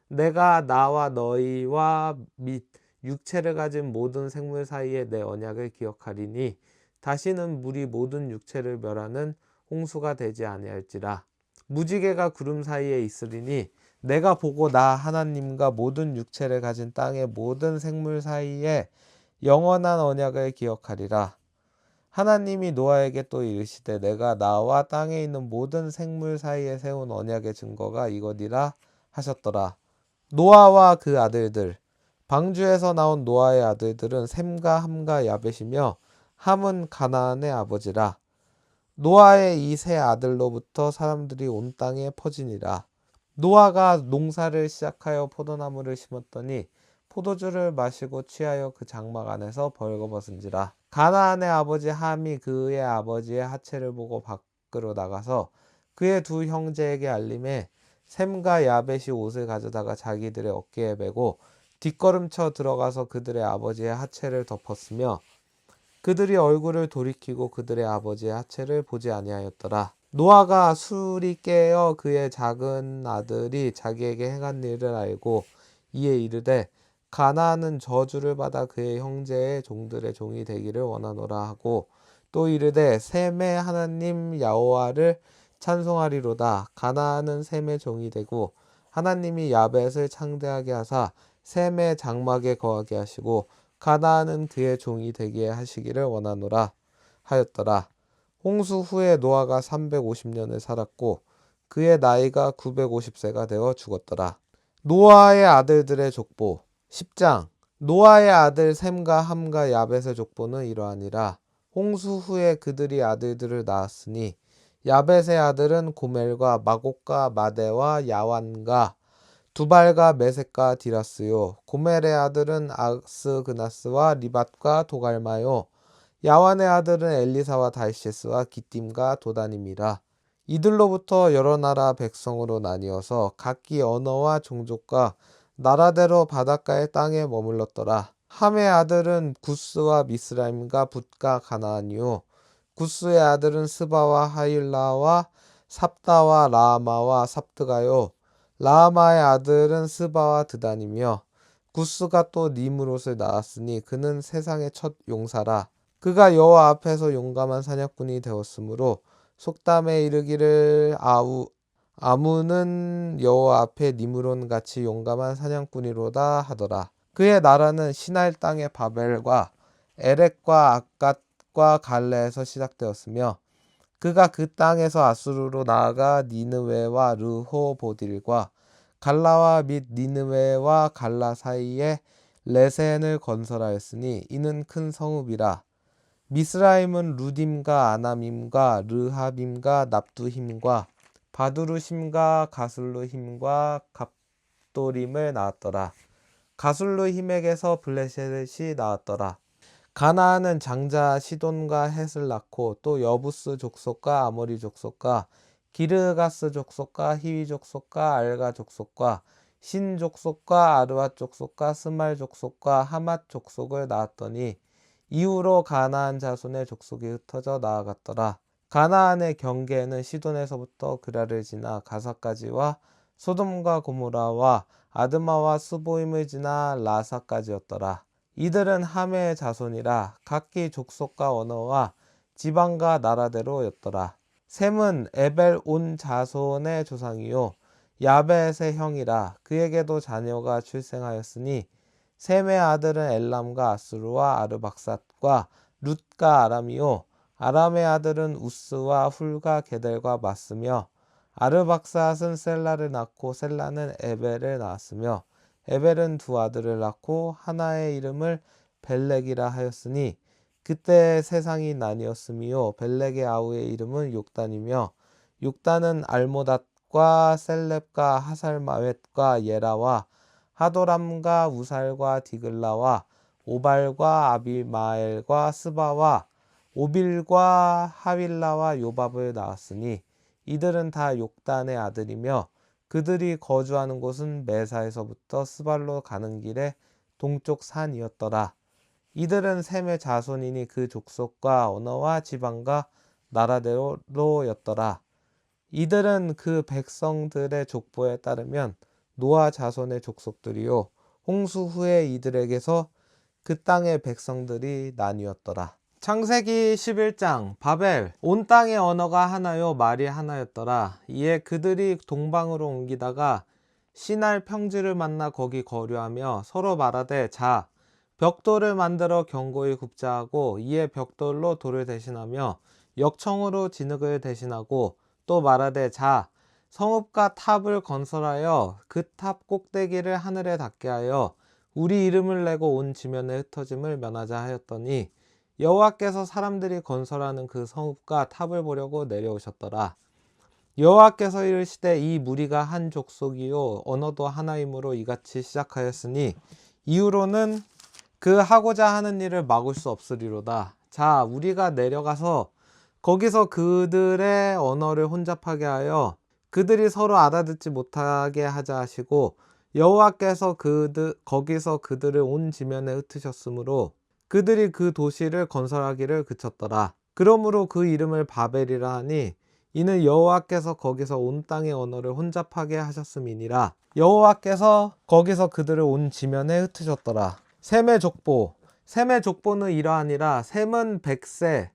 내가 나와 너희와 및 육체를 가진 모든 생물 사이에 내 언약을 기억하리니 다시는 물이 모든 육체를 멸하는 홍수가 되지 아니할지라. 무지개가 구름 사이에 있으리니 내가 보고 나 하나님과 모든 육체를 가진 땅의 모든 생물 사이에 영원한 언약을 기억하리라. 하나님이 노아에게 또 이르시되 내가 나와 땅에 있는 모든 생물 사이에 세운 언약의 증거가 이것이라 하셨더라. 노아와 그 아들들. 방주에서 나온 노아의 아들들은 셈과 함과 야벳이며 함은 가나안의 아버지라. 노아의 이 세 아들로부터 사람들이 온 땅에 퍼지니라. 노아가 농사를 시작하여 포도나무를 심었더니 포도주를 마시고 취하여 그 장막 안에서 벌거벗은지라. 가나안의 아버지 함이 그의 아버지의 하체를 보고 밖으로 나가서 그의 두 형제에게 알림해 셈과 야벳이 옷을 가져다가 자기들의 어깨에 메고 뒷걸음쳐 들어가서 그들의 아버지의 하체를 덮었으며 그들이 얼굴을 돌이키고 그들의 아버지의 하체를 보지 아니하였더라. 노아가 술이 깨어 그의 작은 아들이 자기에게 행한 일을 알고 이에 이르되 가나안은 저주를 받아 그의 형제의 종들의 종이 되기를 원하노라 하고 또 이르되 셈의 하나님 여호와를 찬송하리로다. 가나안은 셈의 종이 되고 하나님이 야벳을 창대하게 하사 셈의 장막에 거하게 하시고 가나안은 그의 종이 되게 하시기를 원하노라 하였더라. 홍수 후에 노아가 350년을 살았고 그의 나이가 950세가 되어 죽었더라. 노아의 아들들의 족보 10장. 노아의 아들 셈과 함과 야벳의 족보는 이러하니라. 홍수 후에 그들이 아들들을 낳았으니 야벳의 아들은 고멜과 마곡과 마대와 야완과 두발과 메섹과 디라스요. 고멜의 아들은 아스그나스와 리밧과 도갈마요. 야완의 아들은 엘리사와 달시스와 기띔과 도다님이라. 이들로부터 여러 나라 백성으로 나뉘어서 각기 언어와 종족과 나라대로 바닷가의 땅에 머물렀더라. 함의 아들은 구스와 미스라임과 붓과 가나안이요. 구스의 아들은 스바와 하일라와 삽다와 라마와 삽드가요. 라마의 아들은 스바와 드단이며 구스가 또 니므롯을 낳았으니 그는 세상의 첫 용사라. 그가 여호와 앞에서 용감한 사냥꾼이 되었으므로 속담에 이르기를 아무는 여호와 앞에 니므론 같이 용감한 사냥꾼이로다 하더라. 그의 나라는 시날 땅의 바벨과 에렉과 아갓과 갈레에서 시작되었으며 그가 그 땅에서 아수르로 나아가 니느웨와 르호보딜과 갈라와 및 니느웨와 갈라 사이에 레센을 건설하였으니 이는 큰 성읍이라. 미스라임은 루딤과 아남임과 르하빔과 납두힘과 바두르심과 가술루힘과 갑도림을 낳았더라. 가술루힘에게서 블레셋이 나왔더라. 가나안은 장자 시돈과 헷을 낳고 또 여부스 족속과 아모리 족속과 기르가스 족속과 히위 족속과 알가 족속과 신 족속과 아르와 족속과 스말 족속과 하맛 족속을 낳았더니 이후로 가나안 자손의 족속이 흩어져 나아갔더라. 가나안의 경계에는 시돈에서부터 그라를 지나 가사까지와 소돔과 고모라와 아드마와 스보임을 지나 라사까지였더라. 이들은 함의 자손이라 각기 족속과 언어와 지방과 나라대로였더라. 셈은 에벨 온 자손의 조상이요 야벳의 형이라. 그에게도 자녀가 출생하였으니 셈의 아들은 엘람과 아수르와 아르박삿과 룻과 아람이요 아람의 아들은 우스와 훌과 게델과 마스며 아르박삿은 셀라를 낳고 셀라는 에벨을 낳았으며 에벨은 두 아들을 낳고 하나의 이름을 벨렉이라 하였으니 그때 세상이 나뉘었으며 벨렉의 아우의 이름은 욕단이며 욕단은 알모닷과 셀렙과 하살마웻과 예라와 하도람과 우살과 디글라와 오발과 아비마엘과 스바와 오빌과 하윌라와 요밥을 낳았으니 이들은 다 욕단의 아들이며 그들이 거주하는 곳은 메사에서부터 스발로 가는 길의 동쪽 산이었더라. 이들은 셈의 자손이니 그 족속과 언어와 지방과 나라대로였더라. 이들은 그 백성들의 족보에 따르면 노아 자손의 족속들이요 홍수 후에 이들에게서 그 땅의 백성들이 나뉘었더라. 창세기 11장. 바벨 온 땅의 언어가 하나요 말이 하나였더라. 이에 그들이 동방으로 옮기다가 시날 평지를 만나 거기 거류하며 서로 말하되 자 벽돌을 만들어 견고히 굽자 하고 이에 벽돌로 돌을 대신하며 역청으로 진흙을 대신하고 또 말하되 자 성읍과 탑을 건설하여 그 탑 꼭대기를 하늘에 닿게 하여 우리 이름을 내고 온 지면에 흩어짐을 면하자 하였더니 여호와께서 사람들이 건설하는 그 성읍과 탑을 보려고 내려오셨더라. 여호와께서 이르시되 이 무리가 한 족속이요 언어도 하나이므로 이같이 시작하였으니 이후로는 그 하고자 하는 일을 막을 수 없으리로다. 자 우리가 내려가서 거기서 그들의 언어를 혼잡하게 하여 그들이 서로 알아듣지 못하게 하자 하시고 여호와께서 거기서 그들을 온 지면에 흩으셨으므로 그들이 그 도시를 건설하기를 그쳤더라. 그러므로 그 이름을 바벨이라 하니 이는 여호와께서 거기서 온 땅의 언어를 혼잡하게 하셨음이니라. 여호와께서 거기서 그들을 온 지면에 흩으셨더라. 셈의 족보. 셈의 족보는 이러하니라. 셈은 100세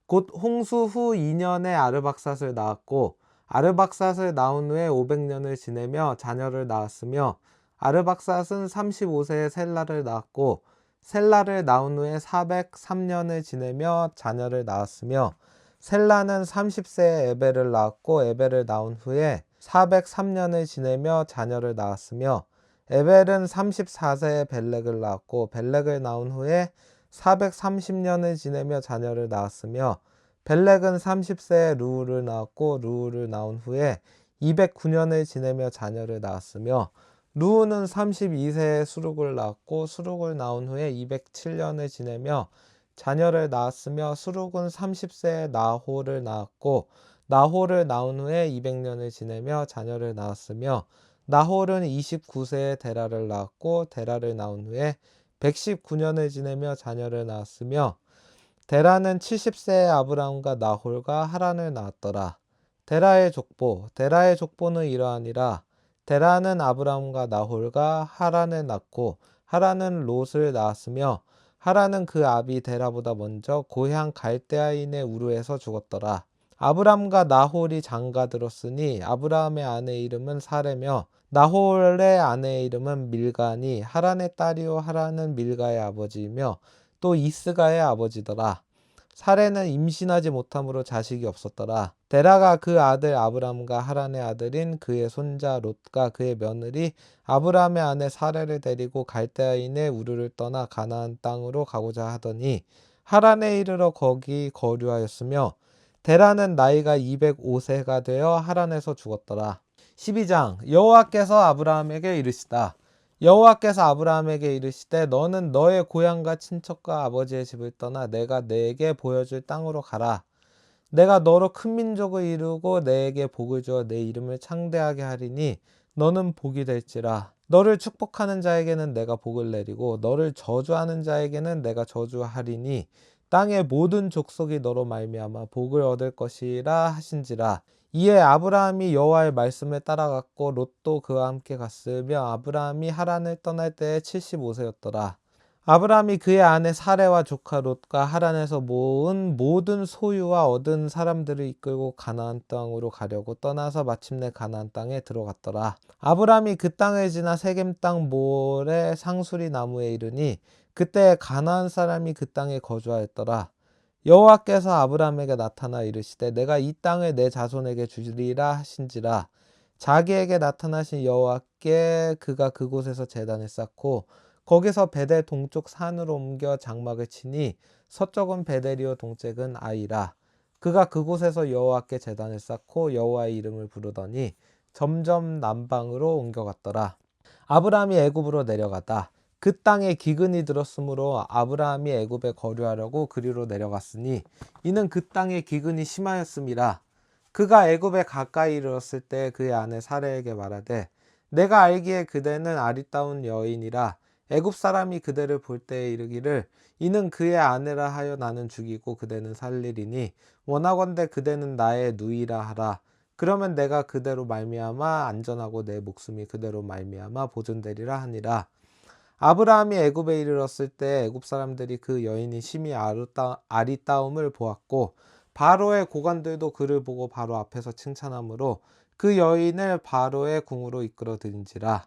곧 홍수 후 2년에 아르박삿을 낳았고 아르박삿을 낳은 후에 500년을 지내며 자녀를 낳았으며 아르박삿은 35세에 셀라를 낳았고 셀라를 낳은 후에 403년을 지내며 자녀를 낳았으며 셀라는 30세에 에벨을 낳았고 에벨을 낳은 후에 403년을 지내며 자녀를 낳았으며 에벨은 34세에 벨렉을 낳았고 벨렉을 낳은 후에 430년을 지내며 자녀를 낳았으며 벨렉은 30세에 르우를 낳았고 르우를 낳은 후에 209년을 지내며 자녀를 낳았으며 르우는 32세에 수룩을 낳았고 수룩을 낳은 후에 207년을 지내며 자녀를 낳았으며 수룩은 30세에 나홀을 낳았고 나홀을 낳은 후에 200년을 지내며 자녀를 낳았으며 나홀은 29세에 데라를 낳았고 데라를 낳은 후에 119년을 지내며 자녀를 낳았으며 데라는 70세에 아브람과 나홀과 하란을 낳았더라. 데라의 족보. 데라의 족보는 이러하니라. 데라는 아브람과 나홀과 하란을 낳고 하란은 롯을 낳았으며 하란은 그 아비 데라보다 먼저 고향 갈대아인의 우르에서 죽었더라. 아브람과 나홀이 장가들었으니 아브라함의 아내 이름은 사레며 나홀의 아내의 이름은 밀가니 하란의 딸이요 하란은 밀가의 아버지이며 또 이스가의 아버지더라. 사레는 임신하지 못함으로 자식이 없었더라. 데라가 그 아들 아브람과 하란의 아들인 그의 손자 롯과 그의 며느리 아브람의 아내 사레를 데리고 갈대아인의 우르를 떠나 가나안 땅으로 가고자 하더니 하란에 이르러 거기 거류하였으며 데라는 나이가 205세가 되어 하란에서 죽었더라. 12장. 여호와께서 아브라함에게 이르시다. 여호와께서 아브라함에게 이르시되 너는 너의 고향과 친척과 아버지의 집을 떠나 내가 내게 보여줄 땅으로 가라. 내가 너로 큰 민족을 이루고 내게 복을 주어 내 이름을 창대하게 하리니 너는 복이 될지라. 너를 축복하는 자에게는 내가 복을 내리고 너를 저주하는 자에게는 내가 저주하리니 땅의 모든 족속이 너로 말미암아 복을 얻을 것이라 하신지라. 이에 아브라함이 여호와의 말씀을 따라갔고 롯도 그와 함께 갔으며 아브라함이 하란을 떠날 때에 75세였더라. 아브라함이 그의 아내 사레와 조카 롯과 하란에서 모은 모든 소유와 얻은 사람들을 이끌고 가나안 땅으로 가려고 떠나서 마침내 가나안 땅에 들어갔더라. 아브라함이 그 땅을 지나 세겜 땅 모래 상수리 나무에 이르니 그때 가나안 사람이 그 땅에 거주하였더라. 여호와께서 아브라함에게 나타나 이르시되 내가 이 땅을 내 자손에게 주리라 하신지라. 자기에게 나타나신 여호와께 그가 그곳에서 제단을 쌓고 거기서 베델 동쪽 산으로 옮겨 장막을 치니 서쪽은 베델이요 동쪽은 아이라. 그가 그곳에서 여호와께 제단을 쌓고 여호와의 이름을 부르더니 점점 남방으로 옮겨갔더라. 아브라함이 애굽으로 내려가다 그 땅에 기근이 들었으므로 아브라함이 애굽에 거류하려고 그리로 내려갔으니 이는 그 땅에 기근이 심하였음이라. 그가 애굽에 가까이 이르렀을 때 그의 아내 사레에게 말하되 내가 알기에 그대는 아리따운 여인이라. 애굽 사람이 그대를 볼 때에 이르기를 이는 그의 아내라 하여 나는 죽이고 그대는 살리리니 원하건대 그대는 나의 누이라 하라. 그러면 내가 그대로 말미암아 안전하고 내 목숨이 그대로 말미암아 보존되리라 하니라. 아브라함이 애굽에 이르렀을 때 애굽 사람들이 그 여인이 심히 아리따움을 보았고 바로의 고관들도 그를 보고 바로 앞에서 칭찬하므로 그 여인을 바로의 궁으로 이끌어 들인지라.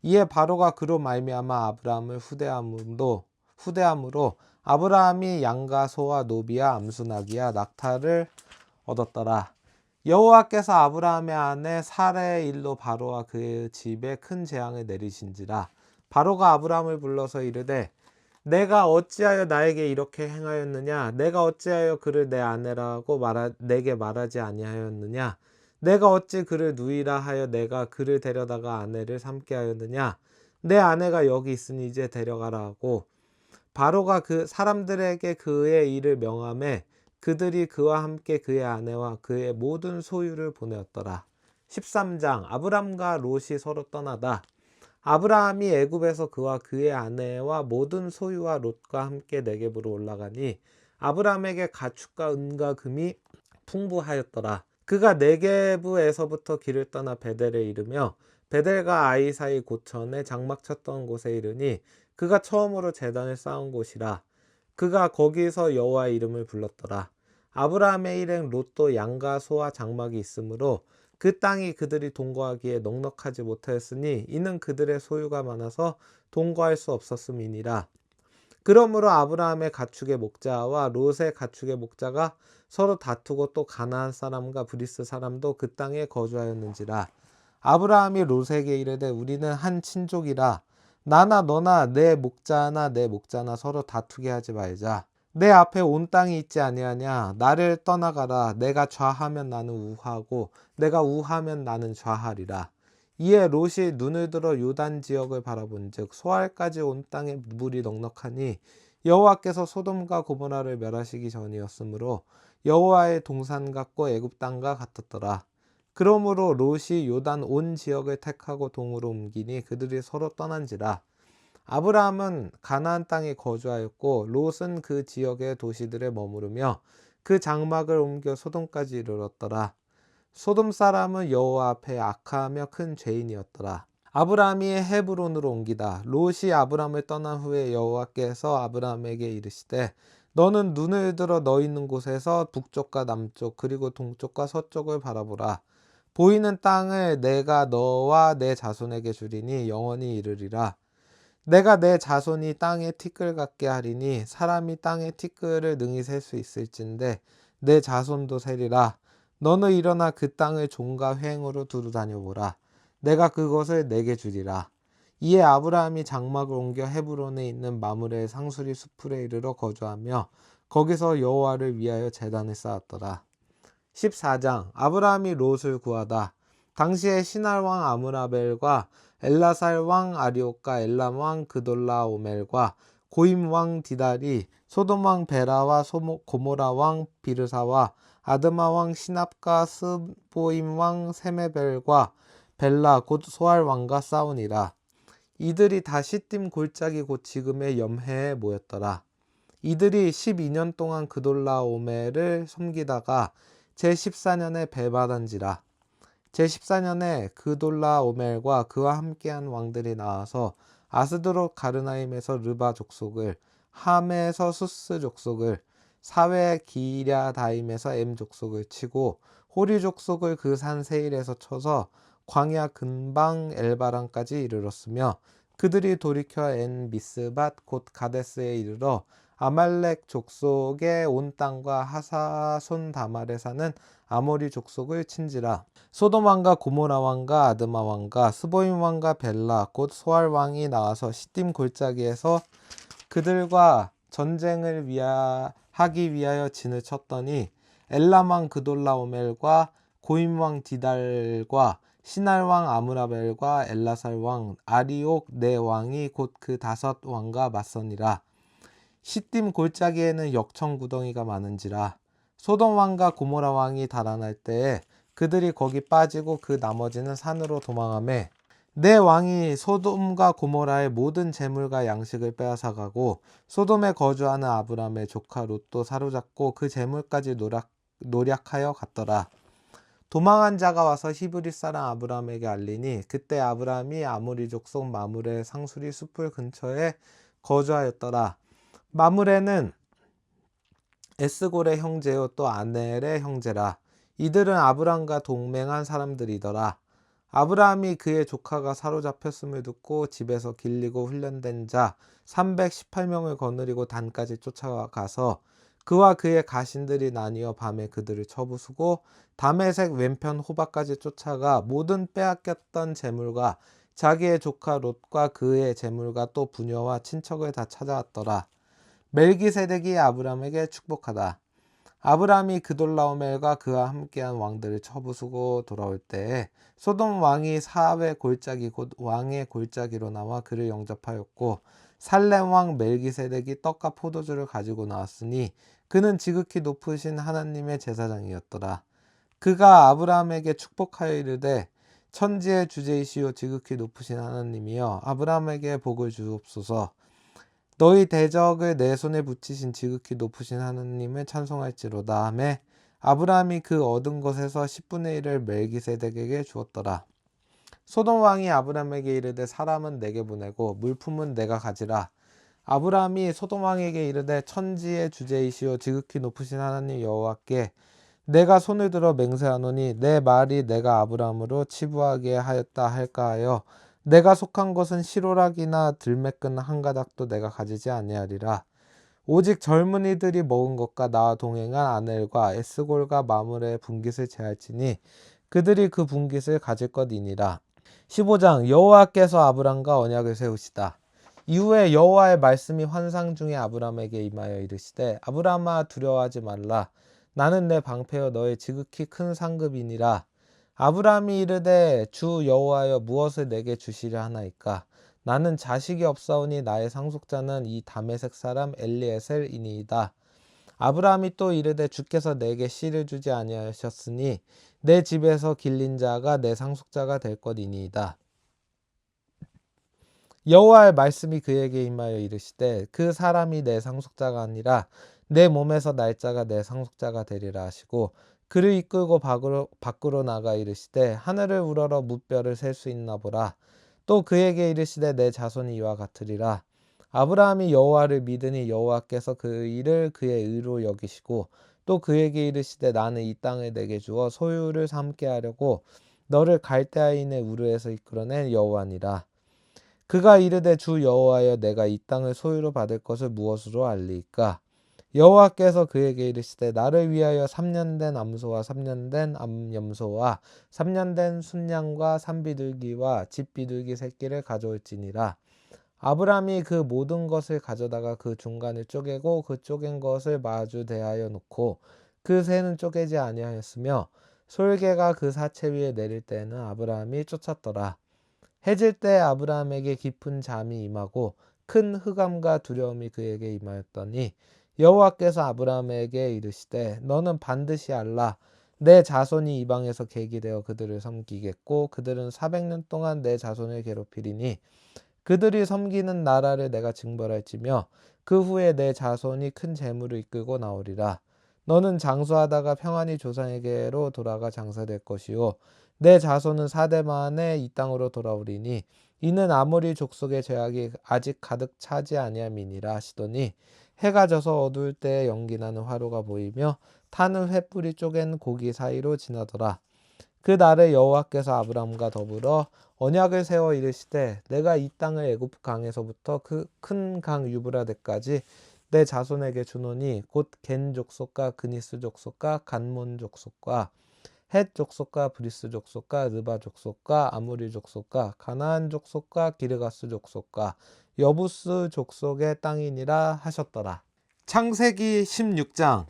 이에 바로가 그로 말미암아 아브라함을 후대함으로 후대함으로 아브라함이 양과 소와 노비와 암수나기와 낙타를 얻었더라. 여호와께서 아브라함의 아내 사라의 일로 바로와 그 집에 큰 재앙을 내리신지라. 바로가 아브라함을 불러서 이르되 내가 어찌하여 나에게 이렇게 행하였느냐? 내가 어찌하여 그를 내 아내라고 내게 말하지 아니하였느냐? 내가 어찌 그를 누이라 하여 내가 그를 데려다가 아내를 삼게 하였느냐? 내 아내가 여기 있으니 이제 데려가라 하고 바로가 그 사람들에게 그의 일을 명하매 그들이 그와 함께 그의 아내와 그의 모든 소유를 보내었더라. 13장 아브람과 롯이 서로 떠나다. 아브라함이 애굽에서 그와 그의 아내와 모든 소유와 롯과 함께 네겝으로 올라가니 아브라함에게 가축과 은과 금이 풍부하였더라. 그가 네겝에서부터 길을 떠나 베델에 이르며 베델과 아이 사이 고천에 장막 쳤던 곳에 이르니 그가 처음으로 제단을 쌓은 곳이라. 그가 거기서 여호와의 이름을 불렀더라. 아브라함의 일행 롯도 양과 소와 장막이 있으므로 그 땅이 그들이 동거하기에 넉넉하지 못하였으니 이는 그들의 소유가 많아서 동거할 수 없었음이니라. 그러므로 아브라함의 가축의 목자와 롯의 가축의 목자가 서로 다투고 또 가나안 사람과 브리스 사람도 그 땅에 거주하였는지라. 아브라함이 롯에게 이르되 우리는 한 친족이라. 나나 너나 내 목자나 내 목자나 서로 다투게 하지 말자. 내 앞에 온 땅이 있지 아니하냐? 나를 떠나가라. 내가 좌하면 나는 우하고 내가 우하면 나는 좌하리라. 이에 롯이 눈을 들어 요단 지역을 바라본즉 소알까지 온 땅에 물이 넉넉하니 여호와께서 소돔과 고모라를 멸하시기 전이었으므로 여호와의 동산 같고 애굽 땅과 같았더라. 그러므로 롯이 요단 온 지역을 택하고 동으로 옮기니 그들이 서로 떠난지라. 아브라함은 가나안 땅에 거주하였고 롯은 그 지역의 도시들에 머무르며 그 장막을 옮겨 소돔까지 이르렀더라. 소돔 사람은 여호와 앞에 악하며 큰 죄인이었더라. 아브라함이 헤브론으로 옮기다. 롯이 아브라함을 떠난 후에 여호와께서 아브라함에게 이르시되 너는 눈을 들어 너 있는 곳에서 북쪽과 남쪽 그리고 동쪽과 서쪽을 바라보라. 보이는 땅을 내가 너와 내 자손에게 주리니 영원히 이르리라. 내가 내 자손이 땅에 티끌 같게 하리니 사람이 땅에 티끌을 능히 셀 수 있을진데 내 자손도 세리라. 너는 일어나 그 땅을 종과 횡으로 두루 다녀보라. 내가 그것을 내게 주리라. 이에 아브라함이 장막을 옮겨 헤브론에 있는 마므레의 상수리 수풀에 이르러 거주하며 거기서 여호와를 위하여 제단을 쌓았더라. 14장 아브라함이 롯을 구하다. 당시에 시날 왕 아므라벨과 엘라살 왕 아리옥과 엘람 왕 그돌라오멜과 고임 왕 디달이 소돔 왕 베라와 고모라 왕 비르사와 아드마 왕 시납과 스보임 왕 세메벨과 벨라 곧 소알 왕과 싸우니라. 이들이 다 시딤 골짜기 곧 지금의 염해에 모였더라. 이들이 12년 동안 그돌라오멜을 섬기다가 제14년에 배반한지라. 제14년에 그돌라오멜과 그와 함께한 왕들이 나와서 아스드롯 가르나임에서 르바 족속을, 함에서 수스 족속을, 사웨 기랴다임에서 엠 족속을 치고 호리 족속을 그 산 세일에서 쳐서 광야 근방 엘바랑까지 이르렀으며 그들이 돌이켜 엔 미스밭 곧 가데스에 이르러 아말렉 족속의 온 땅과 하사손 다말에 사는 아모리 족속을 친지라. 소돔 왕과 고모라 왕과 아드마 왕과 스보임 왕과 벨라 곧 소알 왕이 나와서 시딤 골짜기에서 그들과 전쟁을 하기 위하여 진을 쳤더니 엘람 왕 그돌라오멜과 고임 왕 디달과 시날 왕 아므라벨과 엘라살 왕 아리옥 네 왕이 곧 그 5 왕과 맞서니라. 시딤 골짜기에는 역청 구덩이가 많은지라. 소돔 왕과 고모라 왕이 달아날 때에 그들이 거기 빠지고 그 나머지는 산으로 도망하매 네 왕이 소돔과 고모라의 모든 재물과 양식을 빼앗아가고 소돔에 거주하는 아브람의 조카 롯도 사로잡고 그 재물까지 노략하여 갔더라. 도망한 자가 와서 히브리 사람 아브람에게 알리니 그때 아브람이 아모리 족속 마므레 상수리 숲을 근처에 거주하였더라. 마므레는 에스골의 형제요 또 아넬의 형제라. 이들은 아브람과 동맹한 사람들이더라. 아브라함이 그의 조카가 사로잡혔음을 듣고 집에서 길리고 훈련된 자 318명을 거느리고 단까지 쫓아가서 그와 그의 가신들이 나뉘어 밤에 그들을 쳐부수고 다메섹 왼편 호바까지 쫓아가 모든 빼앗겼던 재물과 자기의 조카 롯과 그의 재물과 또 부녀와 친척을 다 찾아왔더라. 멜기세덱이 아브라함에게 축복하다. 아브라함이 그돌라오멜과 그와 함께한 왕들을 쳐부수고 돌아올 때에 소돔 왕이 사압의 골짜기 곧 왕의 골짜기로 나와 그를 영접하였고 살렘 왕 멜기세덱이 떡과 포도주를 가지고 나왔으니 그는 지극히 높으신 하나님의 제사장이었더라. 그가 아브라함에게 축복하여 이르되 천지의 주제이시오 지극히 높으신 하나님이여 아브라함에게 복을 주옵소서. 너희 대적을 내 손에 붙이신 지극히 높으신 하나님을 찬송할지로다 하매 아브라함이 그 얻은 것에서 10분의 1을 멜기세덱에게 주었더라. 소돔 왕이 아브라함에게 이르되 사람은 내게 보내고 물품은 내가 가지라. 아브라함이 소돔 왕에게 이르되 천지의 주제이시오 지극히 높으신 하나님 여호와께 내가 손을 들어 맹세하노니 내 말이 내가 아브라함으로 치부하게 하였다 할까 하여 내가 속한 것은 시로락이나 들매끈 한 가닥도 내가 가지지 아니하리라. 오직 젊은이들이 먹은 것과 나와 동행한 아넬과 에스골과 마물의 분깃을 제할지니 그들이 그 분깃을 가질 것이니라. 15장 여호와께서 아브람과 언약을 세우시다. 이후에 여호와의 말씀이 환상 중에 아브람에게 임하여 이르시되 아브람아 두려워하지 말라. 나는 내 방패여 너의 지극히 큰 상급이니라. 아브람이 이르되 주 여호와여 무엇을 내게 주시려 하나이까. 나는 자식이 없사오니 나의 상속자는 이 다메섹 사람 엘리에셀이니이다. 아브라함이 또 이르되 주께서 내게 씨를 주지 아니하셨으니 내 집에서 길린 자가 내 상속자가 될 것이니이다. 여호와의 말씀이 그에게 임하여 이르시되 그 사람이 내 상속자가 아니라 내 몸에서 날짜가 내 상속자가 되리라 하시고 그를 이끌고 밖으로 나가 이르시되 하늘을 우러러 무뼈를 셀 수 있나 보라. 또 그에게 이르시되 내 자손이 이와 같으리라. 아브라함이 여호와를 믿으니 여호와께서 그 일을 그의 의로 여기시고 또 그에게 이르시되 나는 이 땅을 내게 주어 소유를 삼게 하려고 너를 갈대아인의 우르에서 이끌어낸 여호와니라. 그가 이르되 주 여호와여 내가 이 땅을 소유로 받을 것을 무엇으로 알리이까. 여호와께서 그에게 이르시되 나를 위하여 3년 된 암소와 3년 된 암염소와 3년 된 순양과 산비둘기와 집비둘기 새끼를 가져올지니라. 아브람이 그 모든 것을 가져다가 그 중간을 쪼개고 그 쪼갠 것을 마주 대하여 놓고 그 새는 쪼개지 아니하였으며 솔개가 그 사체 위에 내릴 때에는 아브람이 쫓았더라. 해질 때 아브라함에게 깊은 잠이 임하고 큰 흑암과 두려움이 그에게 임하였더니 여호와께서 아브라함에게 이르시되 너는 반드시 알라. 내 자손이 이방에서 객이 되어 그들을 섬기겠고 그들은 400년 동안 내 자손을 괴롭히리니 그들이 섬기는 나라를 내가 징벌할지며 그 후에 내 자손이 큰 재물을 이끌고 나오리라. 너는 장수하다가 평안히 조상에게로 돌아가 장사될 것이요 내 자손은 4대 만에 이 땅으로 돌아오리니 이는 아모리 족속의 죄악이 아직 가득 차지 아니함이니라 하시더니 해가 져서 어두울 때에 연기나는 화로가 보이며 타는 횃불이 쪼갠 고기 사이로 지나더라. 그 날에 여호와께서 아브람과 더불어 언약을 세워 이르시되 내가 이 땅을 애굽 강에서부터 그 큰 강 유브라데까지 내 자손에게 주노니 곧 겐 족속과 그니스 족속과 간몬 족속과 헷 족속과 브리스 족속과 르바 족속과 아모리 족속과 가나안 족속과 기르가스 족속과 여부스 족속의 땅이니라 하셨더라. 창세기 16장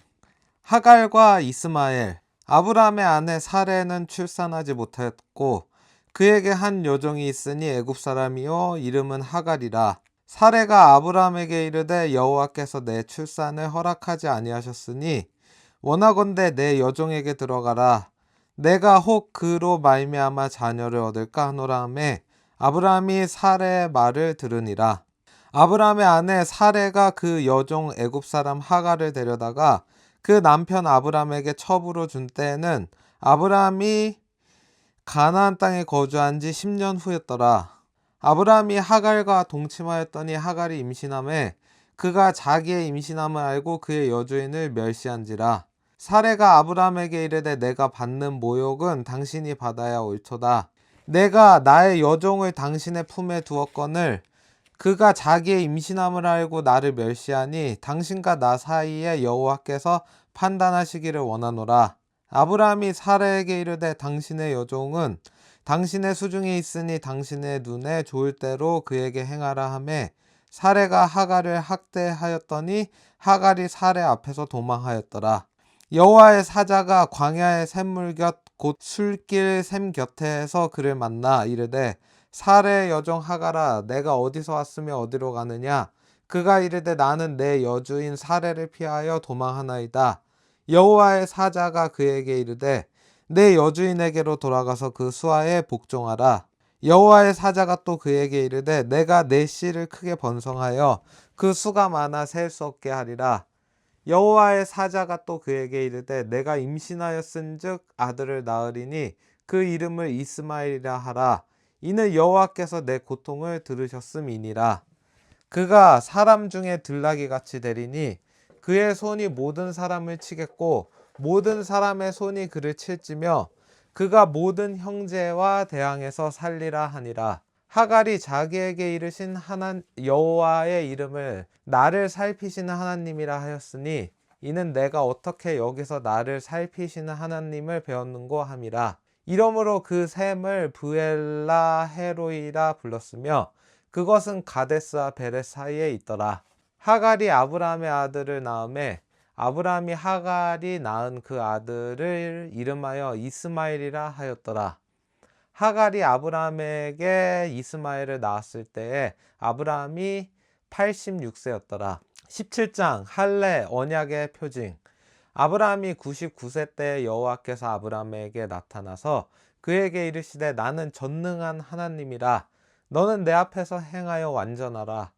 하갈과 이스마엘. 아브라함의 아내 사레는 출산하지 못했고 그에게 한 여종이 있으니 애굽 사람이요 이름은 하갈이라. 사레가 아브라함에게 이르되 여호와께서 내 출산을 허락하지 아니하셨으니 원하건대 내 여종에게 들어가라. 내가 혹 그로 말미암아 자녀를 얻을까 하노라 하매 아브라함이 사레의 말을 들으니라. 아브라함의 아내 사레가 그 여종 애굽 사람 하갈을 데려다가 그 남편 아브라함에게 첩으로 준 때에는 아브라함이 가나안 땅에 거주한 지 10년 후였더라. 아브라함이 하갈과 동침하였더니 하갈이 임신하매 그가 자기의 임신함을 알고 그의 여주인을 멸시한지라. 사레가 아브라함에게 이르되 내가 받는 모욕은 당신이 받아야 옳도다. 내가 나의 여종을 당신의 품에 두었거늘 그가 자기의 임신함을 알고 나를 멸시하니 당신과 나 사이에 여호와께서 판단하시기를 원하노라. 아브라함이 사라에게 이르되 당신의 여종은 당신의 수중에 있으니 당신의 눈에 좋을 대로 그에게 행하라 하매 사레가 하갈을 학대하였더니 하갈이 사레 앞에서 도망하였더라. 여호와의 사자가 광야의 샘물 곁 곧 술길 샘 곁에서 그를 만나 이르되 사레의 여종 하갈아 내가 어디서 왔으며 어디로 가느냐. 그가 이르되 나는 내 여주인 사레를 피하여 도망하나이다. 여호와의 사자가 그에게 이르되 내 여주인에게로 돌아가서 그 수하에 복종하라. 여호와의 사자가 또 그에게 이르되 내가 내 씨를 크게 번성하여 그 수가 많아 셀 수 없게 하리라. 여호와의 사자가 또 그에게 이르되 내가 임신하였은즉 아들을 낳으리니 그 이름을 이스마엘이라 하라. 이는 여호와께서 내 고통을 들으셨음이니라. 그가 사람 중에 들나귀 같이 되리니 그의 손이 모든 사람을 치겠고 모든 사람의 손이 그를 칠지며 그가 모든 형제와 대항해서 살리라 하니라. 하갈이 자기에게 이르신 여호와의 이름을 나를 살피시는 하나님이라 하였으니 이는 내가 어떻게 여기서 나를 살피시는 하나님을 배웠는고 함이라. 이러므로 그 샘을 브엘라 헤로이라 불렀으며 그것은 가데스와 베레 사이에 있더라. 하갈이 아브라함의 아들을 낳음에 아브라함이 하갈이 낳은 그 아들을 이름하여 이스마엘이라 하였더라. 하갈이 아브라함에게 이스마엘을 낳았을 때에 아브라함이 86세였더라. 17장 할례 언약의 표징. 아브라함이 99세 때 여호와께서 아브라함에게 나타나서 그에게 이르시되 나는 전능한 하나님이라. 너는 내 앞에서 행하여 완전하라.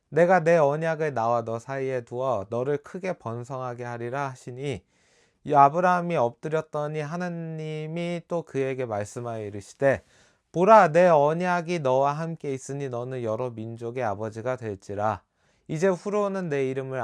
내가 내 언약을 나와 너 사이에 두어 너를 크게 번성하게 하리라 하시니 이 아브라함이 엎드렸더니 하나님이 또 그에게 말씀하여 이르시되 보라 내 언약이 너와 함께 있으니 너는 여러 민족의 아버지가 될지라. 이제 후로는 내 이름을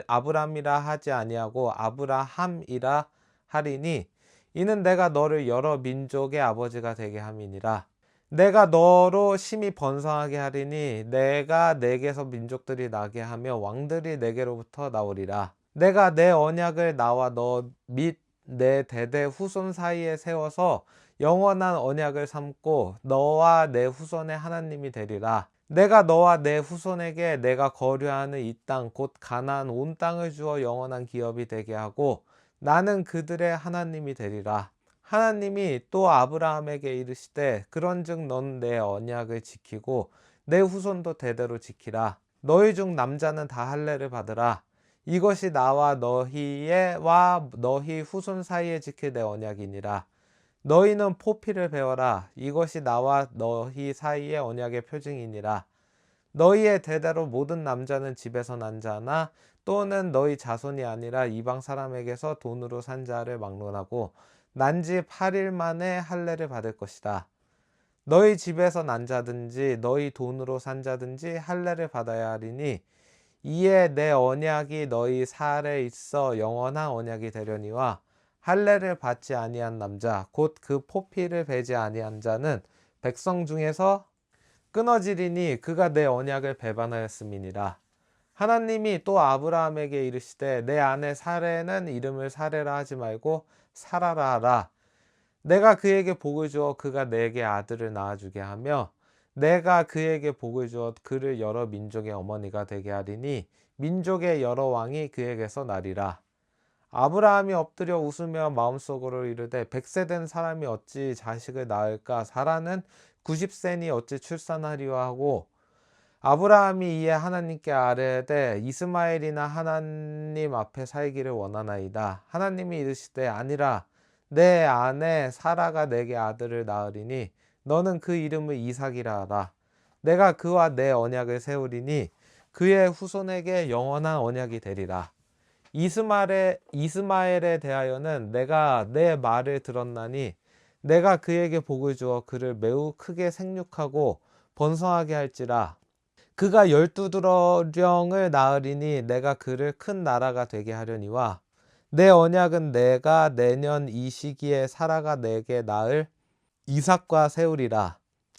아브람이라 하지 아니하고 아브라함이라 하리니 이는 내가 너를 여러 민족의 아버지가 되게 함이니라. 내가 너로 심히 번성하게 하리니 내가 내게서 민족들이 나게 하며 왕들이 내게로부터 나오리라. 내가 내 언약을 나와 너 및 내 대대 후손 사이에 세워서 영원한 언약을 삼고 너와 내 후손의 하나님이 되리라. 내가 너와 내 후손에게 내가 거류하는 이 땅 곧 가나안 온 땅을 주어 영원한 기업이 되게 하고 나는 그들의 하나님이 되리라. 하나님이 또 아브라함에게 이르시되 그런즉 너는 내 언약을 지키고 내 후손도 대대로 지키라. 너희 중 남자는 다 할례를 받으라. 이것이 나와 너희 후손 사이에 지킬 내 언약이니라. 너희는 포피를 배워라. 이것이 나와 너희 사이의 언약의 표징이니라. 너희의 대대로 모든 남자는 집에서 난 자나 또는 너희 자손이 아니라 이방 사람에게서 돈으로 산 자를 막론하고 난 지 8일 만에 할례를 받을 것이다. 너희 집에서 난 자든지 너희 돈으로 산 자든지 할례를 받아야 하리니 이에 내 언약이 너희 살에 있어 영원한 언약이 되려니와 할례를 받지 아니한 남자 곧 그 포피를 베지 아니한 자는 백성 중에서 끊어지리니 그가 내 언약을 배반하였음이니라. 하나님이 또 아브라함에게 이르시되 내 아내 사레는 이름을 사레라 하지 말고 사라라 하라. 내가 그에게 복을 주어 그가 내게 아들을 낳아주게 하며 내가 그에게 복을 주어 그를 여러 민족의 어머니가 되게 하리니 민족의 여러 왕이 그에게서 나리라. 아브라함이 엎드려 웃으며 마음속으로 이르되 100세 된 사람이 어찌 자식을 낳을까. 사라는 90세니 어찌 출산하리와 하고 아브라함이 이에 하나님께 아뢰되 이스마엘이나 하나님 앞에 살기를 원하나이다. 하나님이 이르시되 아니라 내 아내 사라가 내게 아들을 낳으리니 너는 그 이름을 이삭이라 하라. 내가 그와 내 언약을 세우리니 그의 후손에게 영원한 언약이 되리라. 이스마엘에 대하여는 내가 내 말을 들었나니 내가 그에게 복을 주어 그를 매우 크게 생육하고 번성하게 할지라. 그가 12두령을 낳으리니 내가 그를 큰 나라가 되게 하려니와 내 언약은 내가 내년 이 시기에 사라가 내게 낳을 이삭과 세우리라.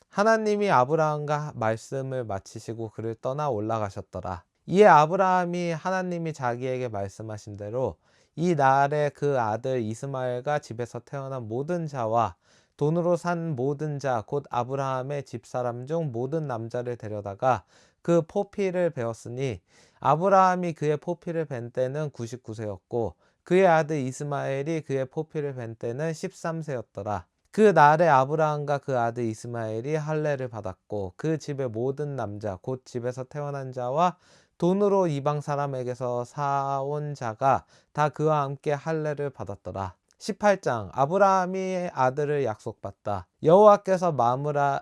하나님이 아브라함과 말씀을 마치시고 그를 떠나 올라가셨더라. 이에 아브라함이 하나님이 자기에게 말씀하신 대로 이 날에 그 아들 이스마엘과 집에서 태어난 모든 자와 돈으로 산 모든 자 곧 아브라함의 집사람 중 모든 남자를 데려다가 그 포피를 베었으니 아브라함이 그의 포피를 벤 때는 99세였고 그의 아들 이스마엘이 그의 포피를 벤 때는 13세였더라. 그 날에 아브라함과 그 아들 이스마엘이 할례를 받았고 그 집의 모든 남자 곧 집에서 태어난 자와 돈으로 이방 사람에게서 사온 자가 다 그와 함께 할례를 받았더라. 18장. 아브라함이 아들을 약속받다. 여호와께서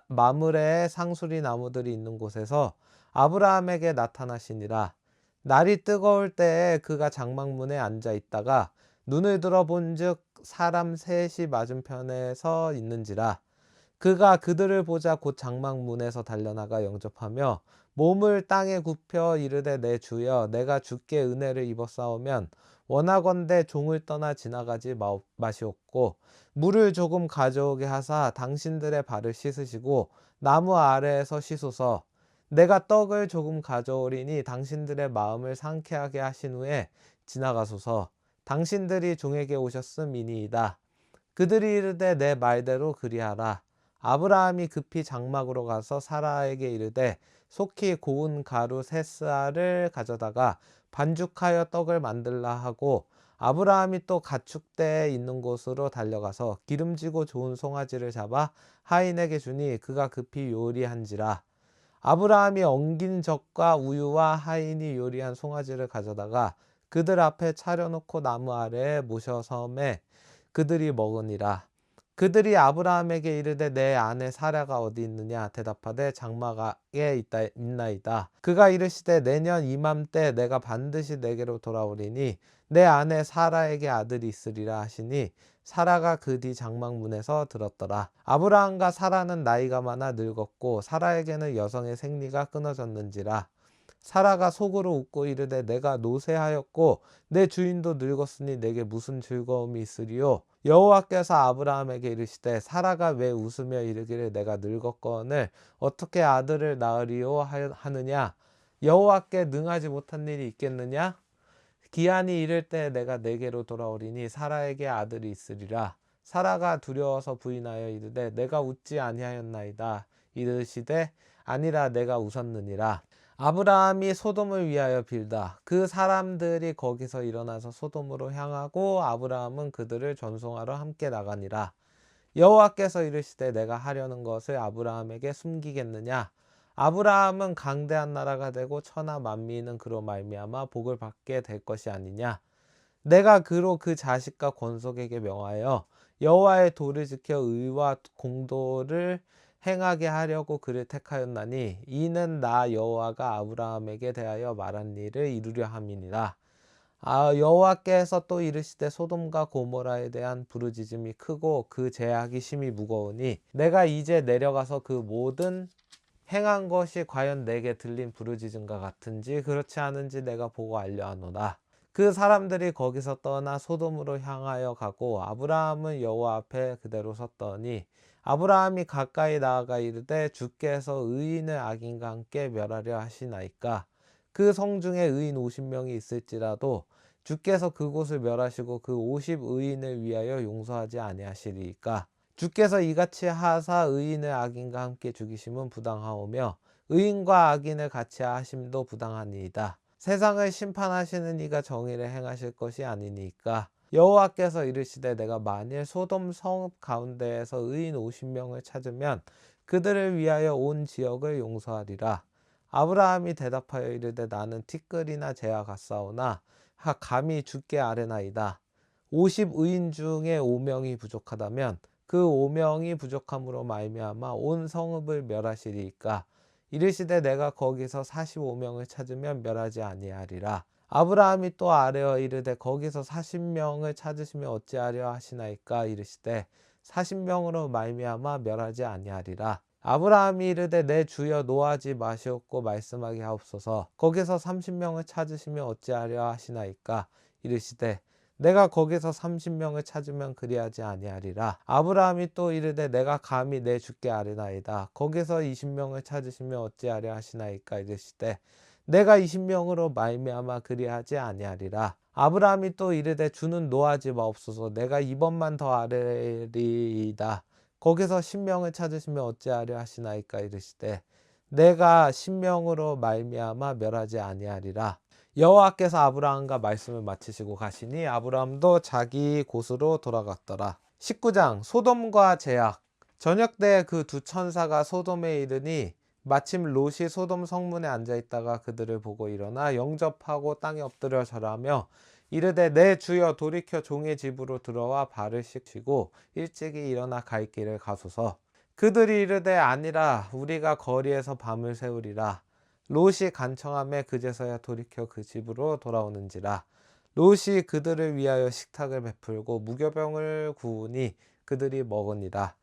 마므레의 상수리 나무들이 있는 곳에서 아브라함에게 나타나시니라. 날이 뜨거울 때에 그가 장막문에 앉아 있다가 눈을 들어 본즉 사람 셋이 맞은편에 서 있는지라. 그가 그들을 보자 곧 장막문에서 달려나가 영접하며 몸을 땅에 굽혀 이르되 내 주여 내가 주께 은혜를 입었사오면 원하건대 종을 떠나 지나가지 마시옵고 물을 조금 가져오게 하사 당신들의 발을 씻으시고 나무 아래에서 씻소서. 내가 떡을 조금 가져오리니 당신들의 마음을 상쾌하게 하신 후에 지나가소서. 당신들이 종에게 오셨음이니이다. 그들이 이르되 내 말대로 그리하라. 아브라함이 급히 장막으로 가서 사라에게 이르되 속히 고운 가루 세 쌀을 가져다가 반죽하여 떡을 만들라 하고 아브라함이 또 가축대에 있는 곳으로 달려가서 기름지고 좋은 송아지를 잡아 하인에게 주니 그가 급히 요리한지라. 아브라함이 엉긴 젖과 우유와 하인이 요리한 송아지를 가져다가 그들 앞에 차려놓고 나무 아래에 모셔 섬에 그들이 먹으니라. 그들이 아브라함에게 이르되 내 아내 사라가 어디 있느냐 대답하되 장막에 있나이다. 그가 이르시되 내년 이맘때 내가 반드시 내게로 돌아오리니 내 아내 사라에게 아들이 있으리라 하시니 사라가 그 뒤 장막문에서 들었더라. 아브라함과 사라는 나이가 많아 늙었고 사라에게는 여성의 생리가 끊어졌는지라. 사라가 속으로 웃고 이르되 내가 노쇠하였고 내 주인도 늙었으니 내게 무슨 즐거움이 있으리요. 여호와께서 아브라함에게 이르시되 사라가 왜 웃으며 이르기를 내가 늙었거늘 어떻게 아들을 낳으리요 하느냐. 여호와께 능하지 못한 일이 있겠느냐. 기한이 이를 때 내가 내게로 돌아오리니 사라에게 아들이 있으리라. 사라가 두려워서 부인하여 이르되 내가 웃지 아니하였나이다. 이르시되 아니라 내가 웃었느니라. 아브라함이 소돔을 위하여 빌다. 그 사람들이 거기서 일어나서 소돔으로 향하고 아브라함은 그들을 전송하러 함께 나가니라. 여호와께서 이르시되 내가 하려는 것을 아브라함에게 숨기겠느냐. 아브라함은 강대한 나라가 되고 천하 만민은 그로 말미암아 복을 받게 될 것이 아니냐. 내가 그로 그 자식과 권속에게 명하여 여호와의 도를 지켜 의와 공도를 행하게 하려고 그를 택하였나니 이는 나 여호와가 아브라함에게 대하여 말한 일을 이루려 함이니라. 여호와께서 또 이르시되 소돔과 고모라에 대한 부르짖음이 크고 그 죄악이 심히 무거우니 내가 이제 내려가서 그 모든 행한 것이 과연 내게 들린 부르짖음과 같은지 그렇지 않은지 내가 보고 알려하노라. 그 사람들이 거기서 떠나 소돔으로 향하여 가고 아브라함은 여호와 앞에 그대로 섰더니 아브라함이 가까이 나아가 이르되 주께서 의인을 악인과 함께 멸하려 하시나이까. 그 성 중에 의인 50명이 있을지라도 주께서 그곳을 멸하시고 그 50의인을 위하여 용서하지 아니하시리이까. 주께서 이같이 하사 의인을 악인과 함께 죽이심은 부당하오며 의인과 악인을 같이 하심도 부당하니이다. 세상을 심판하시는 이가 정의를 행하실 것이 아니니까. 여호와께서 이르시되 내가 만일 소돔 성읍 가운데에서 의인 50명을 찾으면 그들을 위하여 온 지역을 용서하리라. 아브라함이 대답하여 이르되 나는 티끌이나 재와 같사오나 감히 주께 아뢰나이다. 50의인 중에 5명이 부족하다면 그 5명이 부족함으로 말미암아 온 성읍을 멸하시리이까. 이르시되 내가 거기서 45명을 찾으면 멸하지 아니하리라. 아브라함이 또 아뢰어 이르되 거기서 40명을 찾으시면 어찌하려 하시나이까. 이르시되 40명으로 말미암아 멸하지 아니하리라. 아브라함이 이르되 내 주여 노하지 마시옵고 말씀하게 하옵소서. 거기서 30명을 찾으시면 어찌하려 하시나이까. 이르시되 내가 거기서 30명을 찾으면 그리하지 아니하리라. 아브라함이 또 이르되 내가 감히 내 주께 아뢰나이다. 거기서 20명을 찾으시면 어찌하려 하시나이까 이르시되 내가 20명으로 말미암아 그리하지 아니하리라. 아브라함이 또 이르되 주는 노하지 마옵소서. 내가 이번만 더 아뢰리이다. 거기서 10명을 찾으시면 어찌하려 하시나이까 이르시되 내가 10명으로 말미암아 멸하지 아니하리라. 여호와께서 아브라함과 말씀을 마치시고 가시니 아브라함도 자기 곳으로 돌아갔더라. 19장 소돔과 제약. 저녁 때 그 두 천사가 소돔에 이르니 마침 롯이 소돔 성문에 앉아있다가 그들을 보고 일어나 영접하고 땅에 엎드려 절하며 이르되 내 주여 돌이켜 종의 집으로 들어와 발을 씻기고 일찍이 일어나 갈 길을 가소서. 그들이 이르되 아니라 우리가 거리에서 밤을 새우리라. 롯이 간청하매 그제서야 돌이켜 그 집으로 돌아오는지라. 롯이 그들을 위하여 식탁을 베풀고 무교병을 구우니 그들이 먹으니라.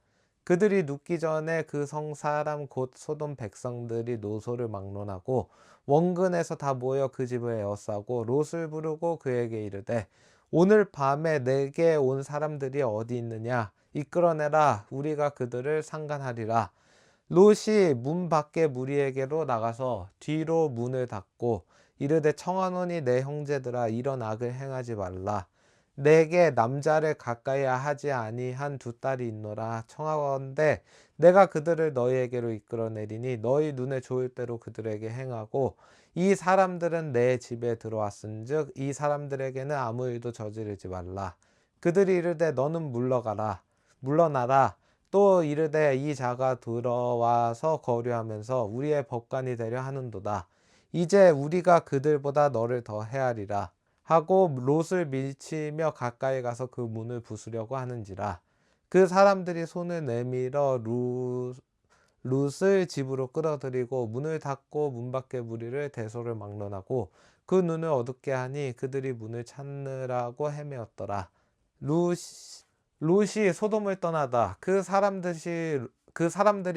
그들이 눕기 전에 그 성 사람 곧 소돔 백성들이 노소를 막론하고 원근에서 다 모여 그 집을 에워싸고 롯을 부르고 그에게 이르되 오늘 밤에 내게 온 사람들이 어디 있느냐 이끌어내라. 우리가 그들을 상간하리라. 롯이 문 밖에 무리에게로 나가서 뒤로 문을 닫고 이르되 청하노니 내 형제들아 이런 악을 행하지 말라. 내게 남자를 가까이 하지 아니한 두 딸이 있노라. 청하건대 내가 그들을 너희에게로 이끌어내리니 너희 눈에 좋을 대로 그들에게 행하고 이 사람들은 내 집에 들어왔은즉 이 사람들에게는 아무 일도 저지르지 말라. 그들이 이르되 너는 물러나라. 또 이르되 이 자가 들어와서 거류하면서 우리의 법관이 되려 하는도다. 이제 우리가 그들보다 너를 더 헤아리라 하고 롯을 밀치며 가까이 가서 그 문을 부수려고 하는지라. 그 사람들이 손을 내밀어 롯을 집으로 끌어들이고 문을 닫고 문 밖의 무리를 대소를 막론하고 그 눈을 어둡게 하니 그들이 문을 찾느라고 헤매었더라. 롯이 소돔을 떠나다 그 사람들이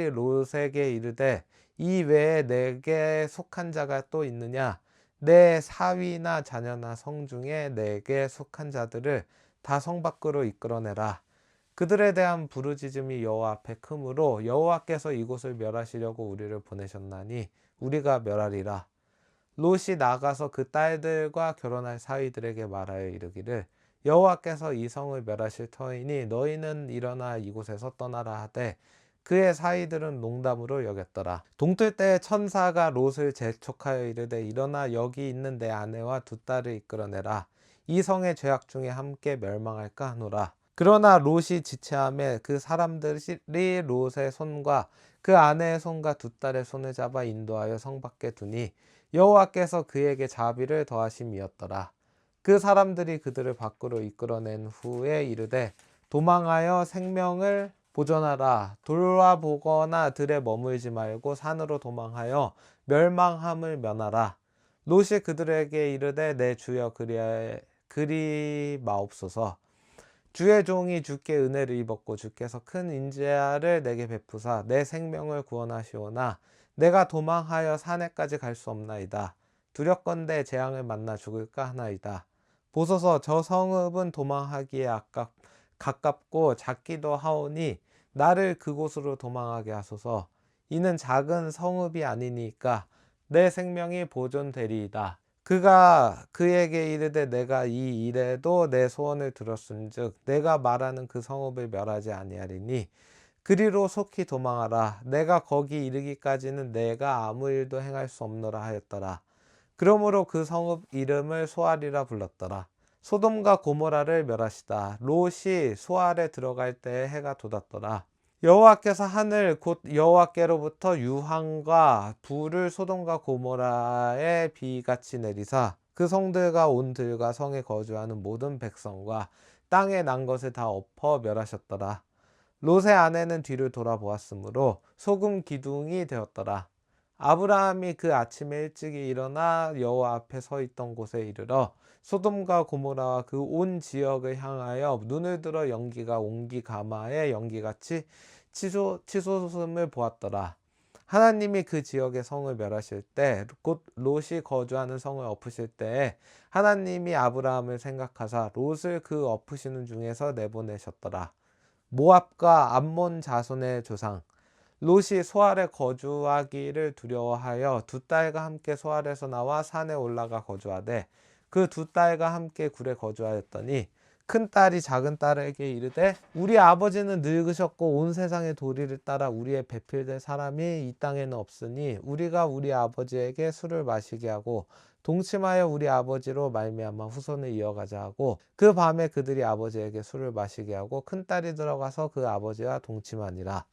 롯에게 이르되 이 외에 내게 속한 자가 또 있느냐. 내 사위나 자녀나 성 중에 내게 속한 자들을 다 성 밖으로 이끌어내라. 그들에 대한 부르짖음이 여호와 앞에 크므로 여호와께서 이곳을 멸하시려고 우리를 보내셨나니 우리가 멸하리라. 롯이 나가서 그 딸들과 결혼할 사위들에게 말하여 이르기를 여호와께서 이 성을 멸하실 터이니 너희는 일어나 이곳에서 떠나라 하되 그의 사위들은 농담으로 여겼더라. 동틀 때 천사가 롯을 재촉하여 이르되 일어나 여기 있는 내 아내와 두 딸을 이끌어내라. 이 성의 죄악 중에 함께 멸망할까 하노라. 그러나 롯이 지체하매 그 사람들이 롯의 손과 그 아내의 손과 두 딸의 손을 잡아 인도하여 성 밖에 두니 여호와께서 그에게 자비를 더하심이었더라. 그 사람들이 그들을 밖으로 이끌어낸 후에 이르되 도망하여 생명을 보존하라. 돌아보거나 들에 머물지 말고 산으로 도망하여 멸망함을 면하라. 롯이 그들에게 이르되 내 주여 그리 마옵소서. 주의 종이 주께 은혜를 입었고 주께서 큰 인자를 내게 베푸사 내 생명을 구원하시오나 내가 도망하여 산에까지 갈 수 없나이다. 두렵건대 재앙을 만나 죽을까 하나이다. 보소서 저 성읍은 도망하기에 가깝고 작기도 하오니 나를 그곳으로 도망하게 하소서. 이는 작은 성읍이 아니니까 내 생명이 보존되리이다. 그가 그에게 이르되 내가 이 일에도 내 소원을 들었은즉 내가 말하는 그 성읍을 멸하지 아니하리니 그리로 속히 도망하라. 내가 거기 이르기까지는 내가 아무 일도 행할 수 없노라 하였더라. 그러므로 그 성읍 이름을 소알이라 불렀더라. 소돔과 고모라를 멸하시다. 롯이 소알에 들어갈 때에 해가 돋았더라. 여호와께서 하늘 곧 여호와께로부터 유황과 불을 소돔과 고모라에 비같이 내리사 그 성들과 온 들과 성에 거주하는 모든 백성과 땅에 난 것을 다 엎어 멸하셨더라. 롯의 아내는 뒤를 돌아보았으므로 소금 기둥이 되었더라. 아브라함이 그 아침에 일찍이 일어나 여호와 앞에 서 있던 곳에 이르러 소돔과 고모라와 그 온 지역을 향하여 눈을 들어 연기가 옹기 가마의 연기같이 치솟음을 보았더라. 하나님이 그 지역의 성을 멸하실 때 곧 롯이 거주하는 성을 엎으실 때에 하나님이 아브라함을 생각하사 롯을 그 엎으시는 중에서 내보내셨더라. 모압과 암몬 자손의 조상 롯이 소알에 거주하기를 두려워하여 두 딸과 함께 소알에서 나와 산에 올라가 거주하되 그 두 딸과 함께 굴에 거주하였더니 큰 딸이 작은 딸에게 이르되 우리 아버지는 늙으셨고 온 세상의 도리를 따라 우리의 배필될 사람이 이 땅에는 없으니 우리가 우리 아버지에게 술을 마시게 하고 동침하여 우리 아버지로 말미암아 후손을 이어가자 하고 그 밤에 그들이 아버지에게 술을 마시게 하고 큰 딸이 들어가서 그 아버지와 동침하니라.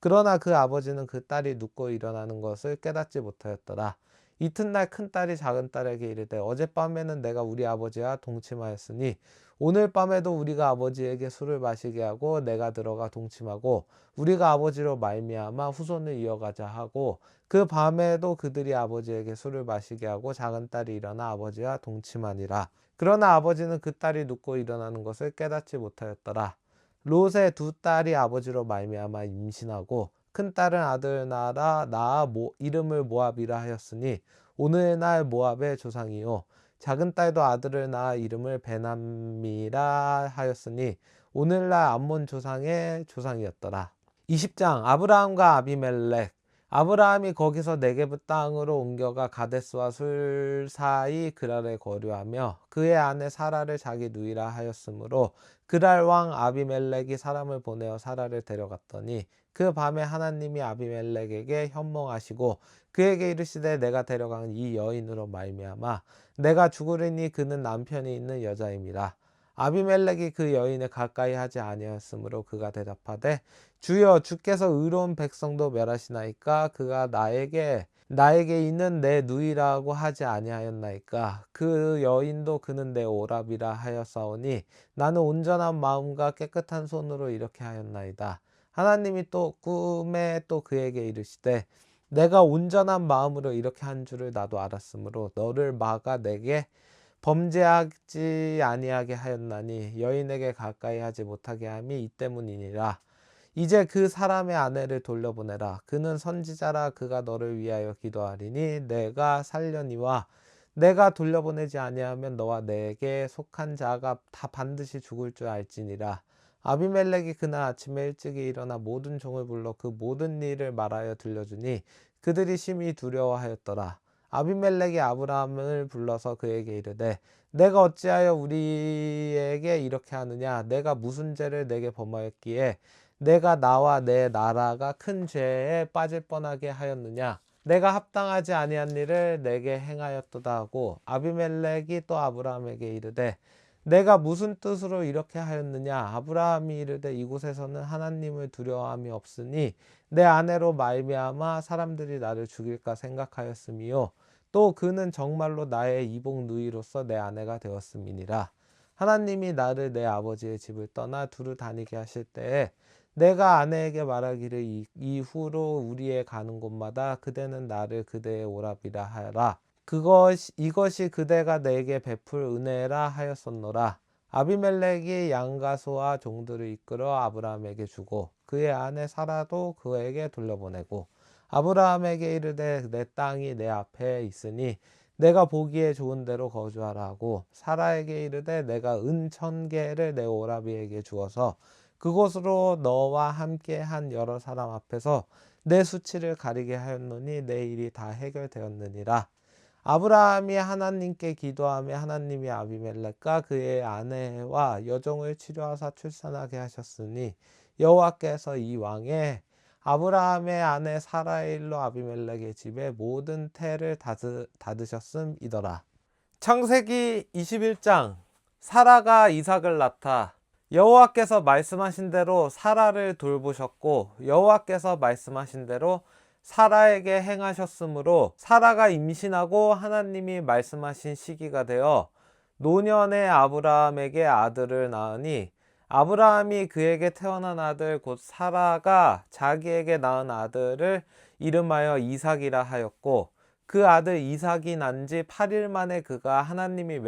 그러나 그 아버지는 그 딸이 눕고 일어나는 것을 깨닫지 못하였더라. 이튿날 큰 딸이 작은 딸에게 이르되 어젯밤에는 내가 우리 아버지와 동침하였으니 오늘 밤에도 우리가 아버지에게 술을 마시게 하고 내가 들어가 동침하고 우리가 아버지로 말미암아 후손을 이어가자 하고 그 밤에도 그들이 아버지에게 술을 마시게 하고 작은 딸이 일어나 아버지와 동침하니라. 그러나 아버지는 그 딸이 눕고 일어나는 것을 깨닫지 못하였더라. 롯의 두 딸이 아버지로 말미암아 임신하고 큰 딸은 아들을 낳아 이름을 모압이라 하였으니 오늘날 모압의 조상이요 작은 딸도 아들을 낳아 이름을 베남이라 하였으니 오늘날 암몬 조상의 조상이었더라. 20장 아브라함과 아비멜렉 아브라함이 거기서 네게브 땅으로 옮겨가 가데스와 술 사이 그랄에 거류하며 그의 아내 사라를 자기 누이라 하였으므로 그랄 왕 아비멜렉이 사람을 보내어 사라를 데려갔더니 그 밤에 하나님이 아비멜렉에게 현몽하시고 그에게 이르시되 내가 데려간 이 여인으로 말미암아 내가 죽으리니 그는 남편이 있는 여자임이라. 아비멜렉이 그 여인을 가까이 하지 아니하였으므로 그가 대답하되 주여 주께서 의로운 백성도 멸하시나이까 그가 나에게 있는 내 누이라고 하지 아니하였나이까 그 여인도 그는 내 오랍이라 하였사오니 나는 온전한 마음과 깨끗한 손으로 이렇게 하였나이다. 하나님이 또 꿈에 또 그에게 이르시되 내가 온전한 마음으로 이렇게 한 줄을 나도 알았으므로 너를 막아 내게 범죄하지 아니하게 하였나니 여인에게 가까이 하지 못하게 함이 이 때문이니라. 이제 그 사람의 아내를 돌려보내라. 그는 선지자라. 그가 너를 위하여 기도하리니 내가 살려니와 내가 돌려보내지 아니하면 너와 내게 속한 자가 다 반드시 죽을 줄 알지니라. 아비멜렉이 그날 아침에 일찍이 일어나 모든 종을 불러 그 모든 일을 말하여 들려주니 그들이 심히 두려워하였더라. 아비멜렉이 아브라함을 불러서 그에게 이르되 내가 어찌하여 우리에게 이렇게 하느냐 내가 무슨 죄를 내게 범하였기에 내가 나와 내 나라가 큰 죄에 빠질 뻔하게 하였느냐 내가 합당하지 아니한 일을 내게 행하였도다 하고 아비멜렉이 또 아브라함에게 이르되 내가 무슨 뜻으로 이렇게 하였느냐 아브라함이 이르되 이곳에서는 하나님을 두려워함이 없으니 내 아내로 말미암아 사람들이 나를 죽일까 생각하였음이요 또 그는 정말로 나의 이복 누이로서 내 아내가 되었음이니라. 하나님이 나를 내 아버지의 집을 떠나 두루 다니게 하실 때에 내가 아내에게 말하기를 이후로 우리의 가는 곳마다 그대는 나를 그대의 오랍이라 하라. 이것이 그대가 내게 베풀 은혜라 하였었노라. 아비멜렉이 양과 소와 종들을 이끌어 아브라함에게 주고 그의 아내 사라도 그에게 돌려보내고 아브라함에게 이르되 내 땅이 내 앞에 있으니 내가 보기에 좋은 데로 거주하라 하고 사라에게 이르되 내가 은 1,000개를 내 오라비에게 주어서 그곳으로 너와 함께 한 여러 사람 앞에서 내 수치를 가리게 하였노니 내 일이 다 해결되었느니라. 아브라함이 하나님께 기도하며 하나님이 아비멜렉과 그의 아내와 여종을 치료하사 출산하게 하셨으니 여호와께서 이 왕의 아브라함의 아내 사라의 일로 아비멜렉의 집에 모든 태를 닫으셨음이더라. 창세기 21장 사라가 이삭을 낳다. 여호와께서 말씀하신 대로 사라를 돌보셨고 여호와께서 말씀하신 대로 사라에게 행하셨으므로 사라가 임신하고 하나님이 말씀하신 시기가 되어 노년의 아브라함에게 아들을 낳으니 아브라함이 그에게 태어난 아들 곧 사라가 자기에게 낳은 아들을 이름하여 이삭이라 하였고 그 아들 이삭이 난 지 8일 만에 그가 하나님이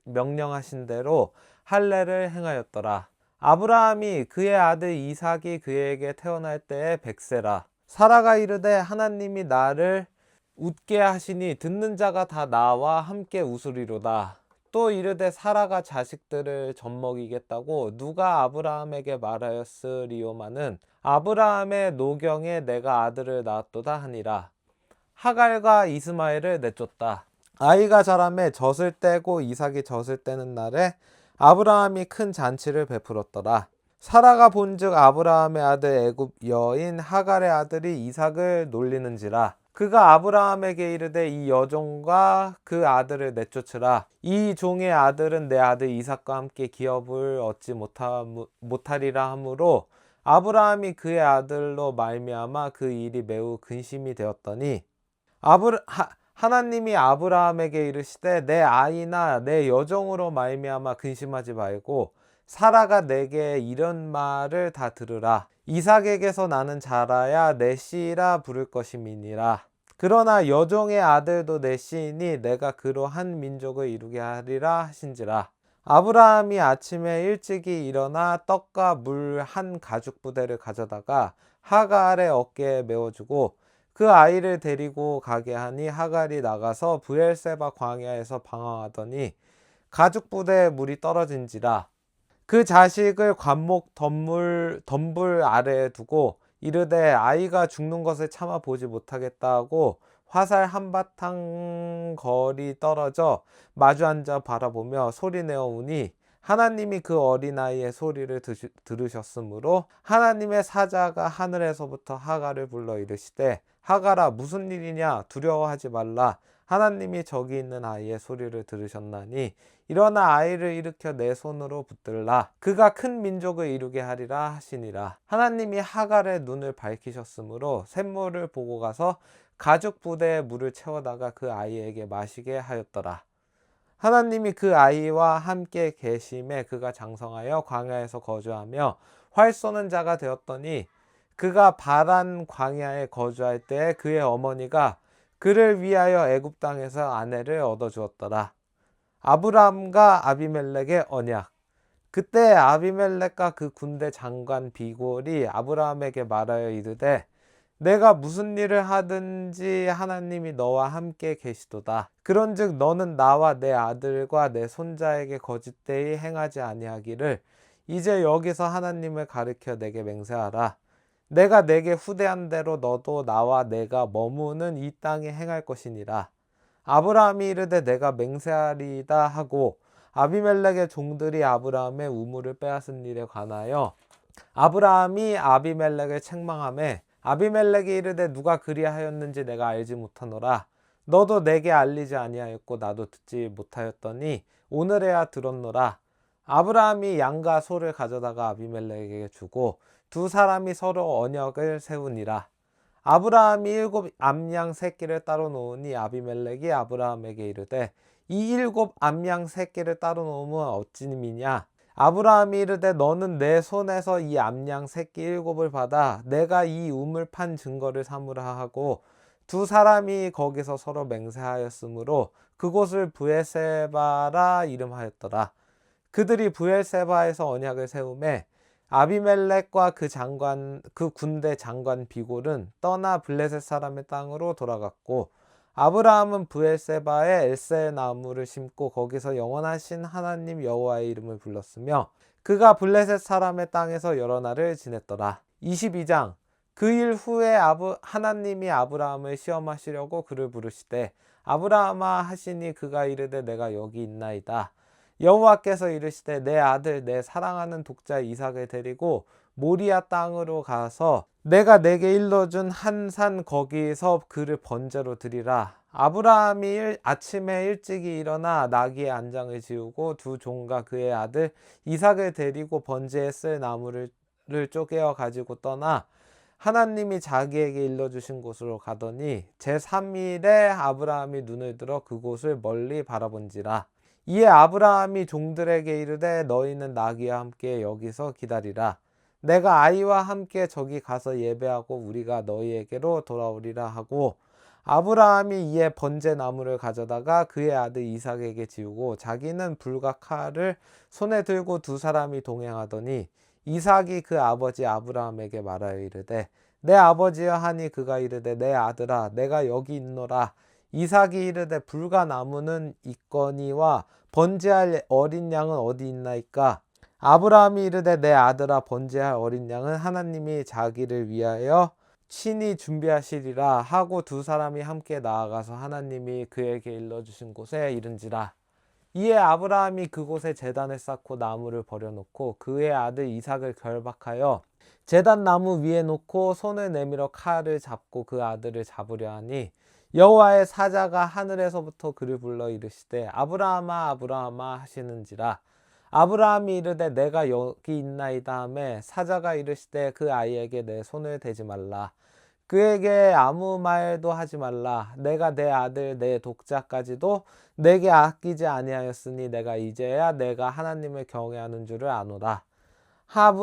명령하신 대로 할례를 행하였더라. 아브라함이 그의 아들 이삭이 그에게 태어날 때에 100세라. 사라가 이르되 하나님이 나를 웃게 하시니 듣는 자가 다 나와 함께 웃으리로다. 또 이르되 사라가 자식들을 젖먹이겠다고 누가 아브라함에게 말하였으리오마는 아브라함의 노경에 내가 아들을 낳았도다 하니라. 하갈과 이스마엘을 내쫓다. 아이가 자라매 젖을 떼고 이삭이 젖을 떼는 날에 아브라함이 큰 잔치를 베풀었더라. 사라가 본즉 아브라함의 아들 애굽 여인 하갈의 아들이 이삭을 놀리는지라. 그가 아브라함에게 이르되 이 여종과 그 아들을 내쫓으라. 이 종의 아들은 내 아들 이삭과 함께 기업을 얻지 못하리라 하므로 아브라함이 그의 아들로 말미암아 그 일이 매우 근심이 되었더니 하나님이 아브라함에게 이르시되 내 아이나 내 여종으로 말미암아 근심하지 말고 사라가 내게 이런 말을 다 들으라. 이삭에게서 나는 자라야 내 씨라 부를 것임이니라. 그러나 여종의 아들도 내 씨이니 내가 그로 한 민족을 이루게 하리라 하신지라. 아브라함이 아침에 일찍이 일어나 떡과 물 한 가죽 부대를 가져다가 하갈의 어깨에 메어주고 그 아이를 데리고 가게 하니 하갈이 나가서 브엘세바 광야에서 방황하더니 가죽 부대에 물이 떨어진지라. 그 자식을 관목 덤불 아래에 두고 이르되 아이가 죽는 것을 참아 보지 못하겠다 하고 화살 한바탕 거리 떨어져 마주 앉아 바라보며 소리내어 우니 하나님이 그 어린아이의 소리를 들으셨으므로 하나님의 사자가 하늘에서부터 하갈을 불러 이르시되 하갈아 무슨 일이냐 두려워하지 말라. 하나님이 저기 있는 아이의 소리를 들으셨나니 일어나 아이를 일으켜 내 손으로 붙들라. 그가 큰 민족을 이루게 하리라 하시니라. 하나님이 하갈의 눈을 밝히셨으므로 샘물을 보고 가서 가죽 부대에 물을 채워다가 그 아이에게 마시게 하였더라. 하나님이 그 아이와 함께 계심에 그가 장성하여 광야에서 거주하며 활 쏘는 자가 되었더니 그가 바란 광야에 거주할 때에 그의 어머니가 그를 위하여 애굽 땅에서 아내를 얻어 주었더라. 아브람과 아비멜렉의 언약. 그때 아비멜렉과 그 군대 장관 비골이 아브라함에게 말하여 이르되 내가 무슨 일을 하든지 하나님이 너와 함께 계시도다. 그런즉 너는 나와 내 아들과 내 손자에게 거짓되이 행하지 아니하기를 이제 여기서 하나님을 가리켜 내게 맹세하라. 내가 내게 후대한 대로 너도 나와 내가 머무는 이 땅에 행할 것이니라. 아브라함이 이르되 내가 맹세하리이다 하고 아비멜렉의 종들이 아브라함의 우물을 빼앗은 일에 관하여 아브라함이 아비멜렉을 책망하매 아비멜렉이 이르되 누가 그리하였는지 내가 알지 못하노라. 너도 내게 알리지 아니하였고 나도 듣지 못하였더니 오늘에야 들었노라. 아브라함이 양과 소를 가져다가 아비멜렉에게 주고 두 사람이 서로 언약을 세우니라. 아브라함이 7 암양 새끼를 따로 놓으니 아비멜렉이 아브라함에게 이르되 이 7 암양 새끼를 따로 놓으면 어찌님이냐. 아브라함이 이르되 너는 내 손에서 이 암양 새끼 7을 받아 내가 이 우물 판 증거를 삼으라 하고 두 사람이 거기서 서로 맹세하였으므로 그곳을 브엘세바라 이름하였더라. 그들이 브엘세바에서 언약을 세우매 아비멜렉과 그 군대 장관 비골은 떠나 블레셋 사람의 땅으로 돌아갔고 아브라함은 브엘세바에 엘세 나무를 심고 거기서 영원하신 하나님 여호와의 이름을 불렀으며 그가 블레셋 사람의 땅에서 여러 날을 지냈더라. 22장. 그 일 후에 하나님이 아브라함을 시험하시려고 그를 부르시되 아브라함아 하시니 그가 이르되 내가 여기 있나이다. 여호와께서 이르시되 내 아들 내 사랑하는 독자 이삭을 데리고 모리아 땅으로 가서 내가 내게 일러준 한 산 거기서 그를 번제로 드리라. 아브라함이 아침에 일찍이 일어나 나귀의 안장을 지우고 두 종과 그의 아들 이삭을 데리고 번제에 쓸 나무를 쪼개어 가지고 떠나 하나님이 자기에게 일러주신 곳으로 가더니 제3일에 아브라함이 눈을 들어 그곳을 멀리 바라본지라. 이에 아브라함이 종들에게 이르되 너희는 나귀와 함께 여기서 기다리라. 내가 아이와 함께 저기 가서 예배하고 우리가 너희에게로 돌아오리라 하고 아브라함이 이에 번제 나무를 가져다가 그의 아들 이삭에게 지우고 자기는 불과 칼을 손에 들고 두 사람이 동행하더니 이삭이 그 아버지 아브라함에게 말하여 이르되 내 아버지여 하니 그가 이르되 내 아들아 내가 여기 있노라. 이삭이 이르되 불과 나무는 있거니와 번제할 어린 양은 어디 있나이까. 아브라함이 이르되 내 아들아 번제할 어린 양은 하나님이 자기를 위하여 친히 준비하시리라 하고 두 사람이 함께 나아가서 하나님이 그에게 일러주신 곳에 이른지라. 이에 아브라함이 그곳에 제단을 쌓고 나무를 버려놓고 그의 아들 이삭을 결박하여 제단 나무 위에 놓고 손을 내밀어 칼을 잡고 그 아들을 잡으려 하니 여호와의 사자가 하늘에서부터 그를 불러 이르시되 아브라함아 아브라함아 하시는지라. 아브라함이 이르되 내가 여기 있나이다 하매 사자가 이르시되 그 아이에게 내 손을 대지 말라. 그에게 아무 말도 하지 말라. 내가 내 아들 내 독자까지도 내게 아끼지 아니하였으니 내가 이제야 내가 하나님을 경외하는 줄을 아노라.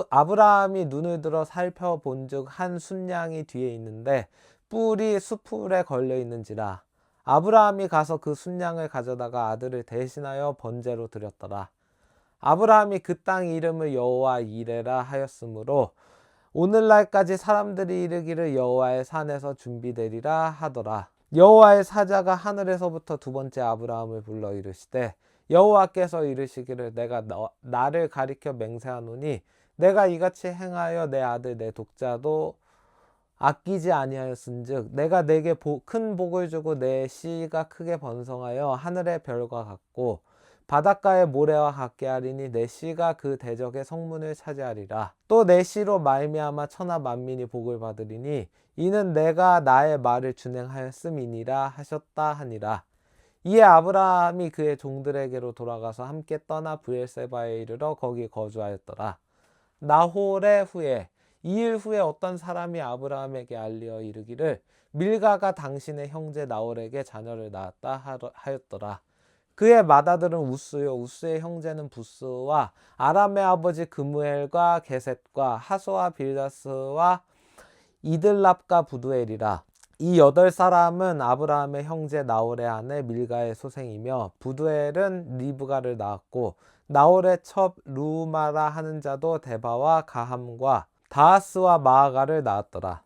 아브라함이 눈을 들어 살펴본즉 한 순양이 뒤에 있는데 뿔이 수풀에 걸려 있는지라. 아브라함이 가서 그 순양을 가져다가 아들을 대신하여 번제로 드렸더라. 아브라함이 그 땅 이름을 여호와 이레라 하였으므로 오늘날까지 사람들이 이르기를 여호와의 산에서 준비되리라 하더라. 여호와의 사자가 하늘에서부터 두 번째 아브라함을 불러 이르시되 여호와께서 이르시기를 내가 나를 가리켜 맹세하노니 내가 이같이 행하여 내 아들 내 독자도 아끼지 아니하였은즉 내가 내게 큰 복을 주고 내 씨가 크게 번성하여 하늘의 별과 같고 바닷가의 모래와 같게 하리니 내 씨가 그 대적의 성문을 차지하리라. 또 내 씨로 말미암아 천하 만민이 복을 받으리니 이는 내가 나의 말을 준행하였음이니라 하셨다 하니라. 이에 아브라함이 그의 종들에게로 돌아가서 함께 떠나 브엘세바에 이르러 거기 거주하였더라. 나홀의 후에 2일 후에 어떤 사람이 아브라함에게 알리어 이르기를 밀가가 당신의 형제 나홀에게 자녀를 낳았다 하였더라. 그의 맏아들은 우스요 우스의 형제는 부스와 아람의 아버지 그무엘과 게셋과 하소와 빌다스와 이들랍과 부두엘이라. 이 8사람은 아브라함의 형제 나홀의 아내 밀가의 소생이며 부두엘은 리브가를 낳았고 나홀의 첩 루마라 하는 자도 데바와 가함과 다하스와 마아가를 낳았더라.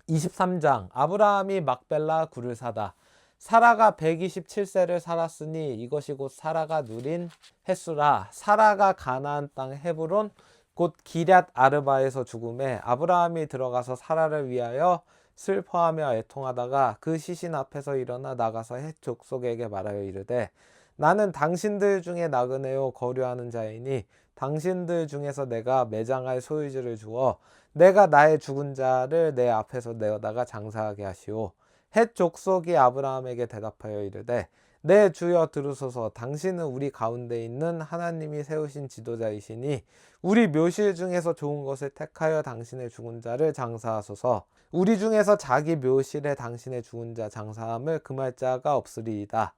23장 아브라함이 막벨라 굴을 사다. 사라가 127세를 살았으니 이것이 곧 사라가 누린 횟수라. 사라가 가나안 땅 헤브론 곧 기럇 아르바에서 죽음에 아브라함이 들어가서 사라를 위하여 슬퍼하며 애통하다가 그 시신 앞에서 일어나 나가서 헷 족속에게 말하여 이르되 나는 당신들 중에 나그네요 거류하는 자이니 당신들 중에서 내가 매장할 소유지를 주어 내가 나의 죽은 자를 내 앞에서 내어다가 장사하게 하시오. 헷 족속이 아브라함에게 대답하여 이르되 내 주여 들으소서. 당신은 우리 가운데 있는 하나님이 세우신 지도자이시니 우리 묘실 중에서 좋은 것을 택하여 당신의 죽은 자를 장사하소서. 우리 중에서 자기 묘실에 당신의 죽은 자 장사함을 금할 자가 없으리이다.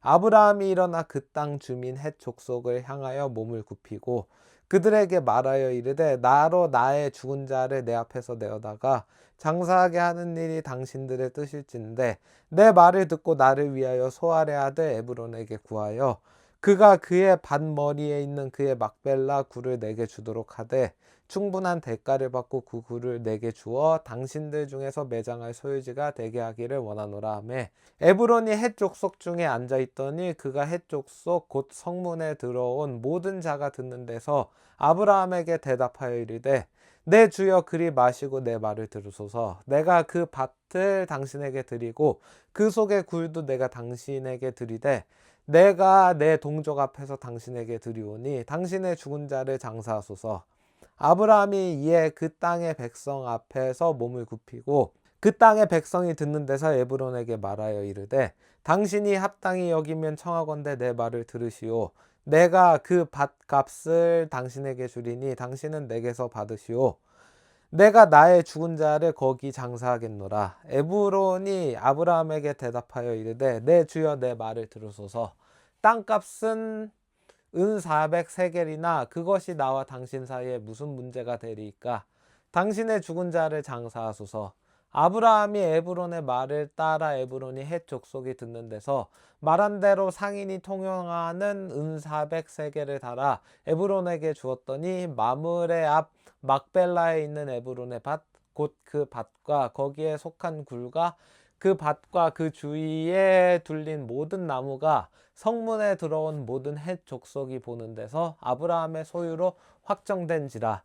아브라함이 일어나 그 땅 주민 헷 족속을 향하여 몸을 굽히고 그들에게 말하여 이르되 나로 나의 죽은 자를 내 앞에서 내어다가 장사하게 하는 일이 당신들의 뜻일진데 내 말을 듣고 나를 위하여 소알의 아들 에브론에게 구하여 그가 그의 밭머리에 있는 그의 막벨라 굴을 내게 주도록 하되 충분한 대가를 받고 그 굴을 내게 주어 당신들 중에서 매장할 소유지가 되게 하기를 원하노라 하매 에브론이 헷 족속 중에 앉아있더니 그가 헷 족속 곧 성문에 들어온 모든 자가 듣는 데서 아브라함에게 대답하여 이르되 내 주여 그리 마시고 내 말을 들으소서. 내가 그 밭을 당신에게 드리고 그 속의 굴도 내가 당신에게 드리되 내가 내 동족 앞에서 당신에게 드리오니 당신의 죽은 자를 장사하소서. 아브라함이 이에 그 땅의 백성 앞에서 몸을 굽히고 그 땅의 백성이 듣는 데서 에브론에게 말하여 이르되 당신이 합당히 여기면 청하건대 내 말을 들으시오. 내가 그 밭값을 당신에게 주리니 당신은 내게서 받으시오. 내가 나의 죽은 자를 거기 장사하겠노라. 에브론이 아브라함에게 대답하여 이르되 내 주여 내 말을 들으소서. 땅값은 은 400세겔이나 그것이 나와 당신 사이에 무슨 문제가 되리이까. 당신의 죽은 자를 장사하소서. 아브라함이 에브론의 말을 따라 에브론이 헷 족속이 듣는 데서 말한 대로 상인이 통용하는 은 400세겔을 달아 에브론에게 주었더니 마므레 앞 막벨라에 있는 에브론의 밭 곧 그 밭과 거기에 속한 굴과 그 밭과 그 주위에 둘린 모든 나무가 성문에 들어온 모든 헷 족속이 보는 데서 아브라함의 소유로 확정된지라.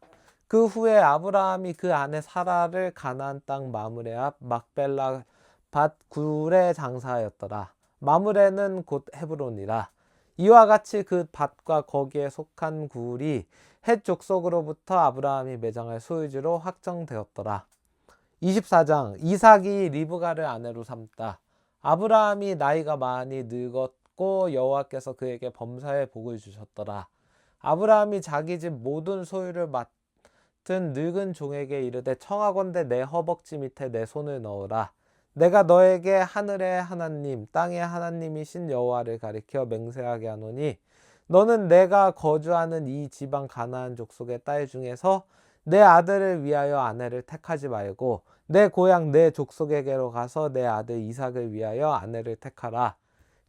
그 후에 아브라함이 그 아내 사라를 가나안 땅 마므레 앞 막벨라 밭 굴에 장사하였더라. 마므레는 곧 헤브론이라. 이와 같이 그 밭과 거기에 속한 굴이 헷 족속으로부터 아브라함이 매장할 소유지로 확정되었더라. 24장. 이삭이 리브가를 아내로 삼다. 아브라함이 나이가 많이 늙었고 여호와께서 그에게 범사의 복을 주셨더라. 아브라함이 자기 집 모든 소유를 맡은 늙은 종에게 이르되 청하건대 내 허벅지 밑에 내 손을 넣으라. 내가 너에게 하늘의 하나님 땅의 하나님이신 여호와를 가리켜 맹세하게 하노니 너는 내가 거주하는 이 지방 가나안 족속의 딸 중에서 내 아들을 위하여 아내를 택하지 말고 내 고향 내 족속에게로 가서 내 아들 이삭을 위하여 아내를 택하라.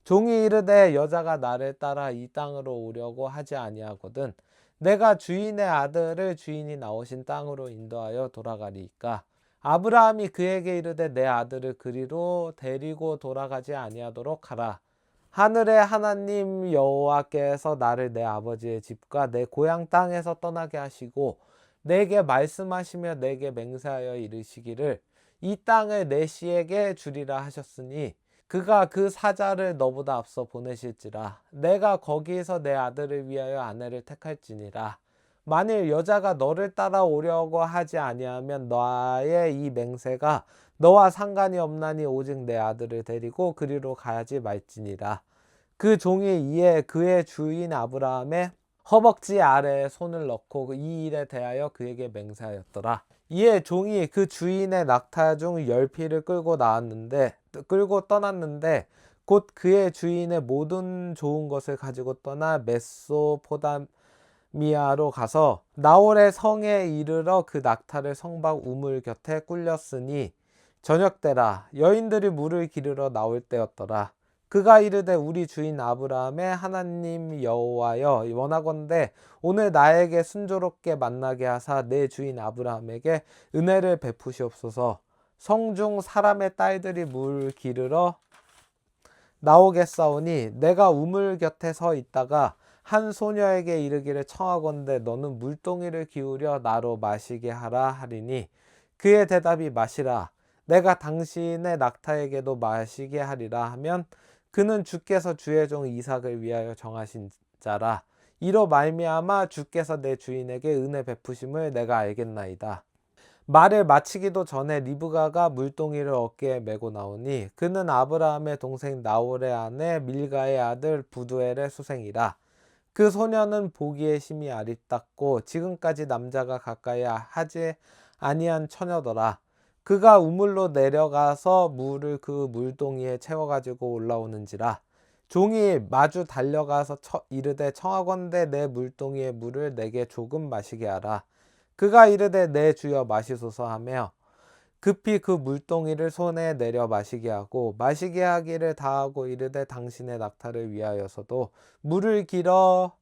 종이 이르되 여자가 나를 따라 이 땅으로 오려고 하지 아니하거든 내가 주인의 아들을 주인이 나오신 땅으로 인도하여 돌아가리이까. 아브라함이 그에게 이르되 내 아들을 그리로 데리고 돌아가지 아니하도록 하라. 하늘의 하나님 여호와께서 나를 내 아버지의 집과 내 고향 땅에서 떠나게 하시고 내게 말씀하시며 내게 맹세하여 이르시기를 이 땅을 내 씨에게 주리라 하셨으니 그가 그 사자를 너보다 앞서 보내실지라. 내가 거기에서 내 아들을 위하여 아내를 택할지니라. 만일 여자가 너를 따라오려고 하지 아니하면 나의 이 맹세가 너와 상관이 없나니 오직 내 아들을 데리고 그리로 가야지 말지니라. 그 종이 이에 그의 주인 아브라함의 허벅지 아래에 손을 넣고 이 일에 대하여 그에게 맹세하였더라. 이에 종이 그 주인의 낙타 중 10匹를 끌고 떠났는데 곧 그의 주인의 모든 좋은 것을 가지고 떠나 메소포다미아로 가서 나홀의 성에 이르러 그 낙타를 성박 우물 곁에 꿀렸으니 저녁 때라. 여인들이 물을 기르러 나올 때였더라. 그가 이르되 우리 주인 아브라함의 하나님 여호와여 원하건대 오늘 나에게 순조롭게 만나게 하사 내 주인 아브라함에게 은혜를 베푸시옵소서. 성중 사람의 딸들이 물 기르러 나오겠사오니 내가 우물 곁에 서 있다가 한 소녀에게 이르기를 청하건대 너는 물동이를 기울여 나로 마시게 하라 하리니 그의 대답이 마시라. 내가 당신의 낙타에게도 마시게 하리라 하면 그는 주께서 주의 종 이삭을 위하여 정하신 자라. 이로 말미암아 주께서 내 주인에게 은혜 베푸심을 내가 알겠나이다. 말을 마치기도 전에 리브가가 물동이를 어깨에 메고 나오니 그는 아브라함의 동생 나홀의 아내 밀가의 아들 부두엘의 수생이라. 그 소녀는 보기에 심히 아리따고 지금까지 남자가 가까이 하지 아니한 처녀더라. 그가 우물로 내려가서 물을 그 물동이에 채워가지고 올라오는지라. 종이 마주 달려가서 이르되 청하건대 내 물동이의 물을 내게 조금 마시게 하라. 그가 이르되 내 주여 마시소서 하며 급히 그 물동이를 손에 내려 마시게 하고 마시게 하기를 다하고 이르되 당신의 낙타를 위하여서도 물을 길어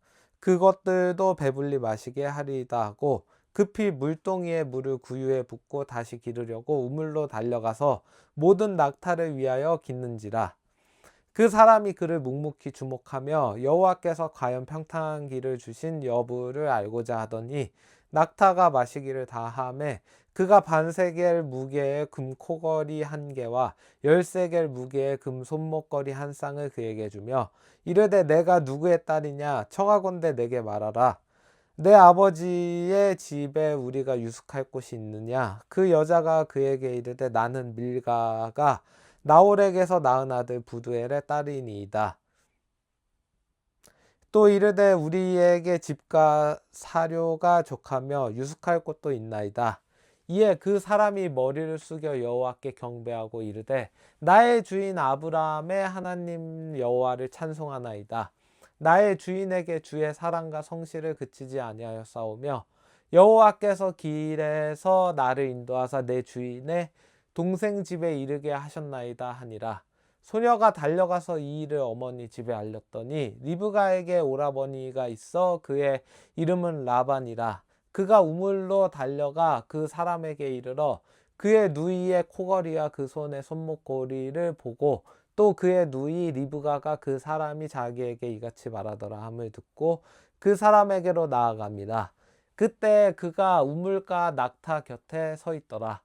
그것들도 배불리 마시게 하리이다 하고 급히 물동이에 물을 구유에 붓고 다시 기르려고 우물로 달려가서 모든 낙타를 위하여 깃는지라. 그 사람이 그를 묵묵히 주목하며 여호와께서 과연 평탄한 길을 주신 여부를 알고자 하더니 낙타가 마시기를 다하매 그가 반세겔 무게의 금 코걸이 1개와 13겔 무게의 금 손목걸이 1쌍을 그에게 주며 이르되 내가 누구의 딸이냐 청하건대 내게 말하라. 내 아버지의 집에 우리가 유숙할 곳이 있느냐. 그 여자가 그에게 이르되 나는 밀가가 나홀에게서 낳은 아들 부두엘의 딸이니이다. 또 이르되 우리에게 집과 사료가 족하며 유숙할 곳도 있나이다. 이에 그 사람이 머리를 숙여 여호와께 경배하고 이르되 나의 주인 아브라함의 하나님 여호와를 찬송하나이다. 나의 주인에게 주의 사랑과 성실을 그치지 아니하였사오며 여호와께서 길에서 나를 인도하사 내 주인의 동생 집에 이르게 하셨나이다 하니라. 소녀가 달려가서 이 일을 어머니 집에 알렸더니 리브가에게 오라버니가 있어 그의 이름은 라반이라. 그가 우물로 달려가 그 사람에게 이르러 그의 누이의 코걸이와 그 손의 손목걸이를 보고 또 그의 누이 리브가가 그 사람이 자기에게 이같이 말하더라 함을 듣고 그 사람에게로 나아갑니다. 그때 그가 우물가 낙타 곁에 서 있더라.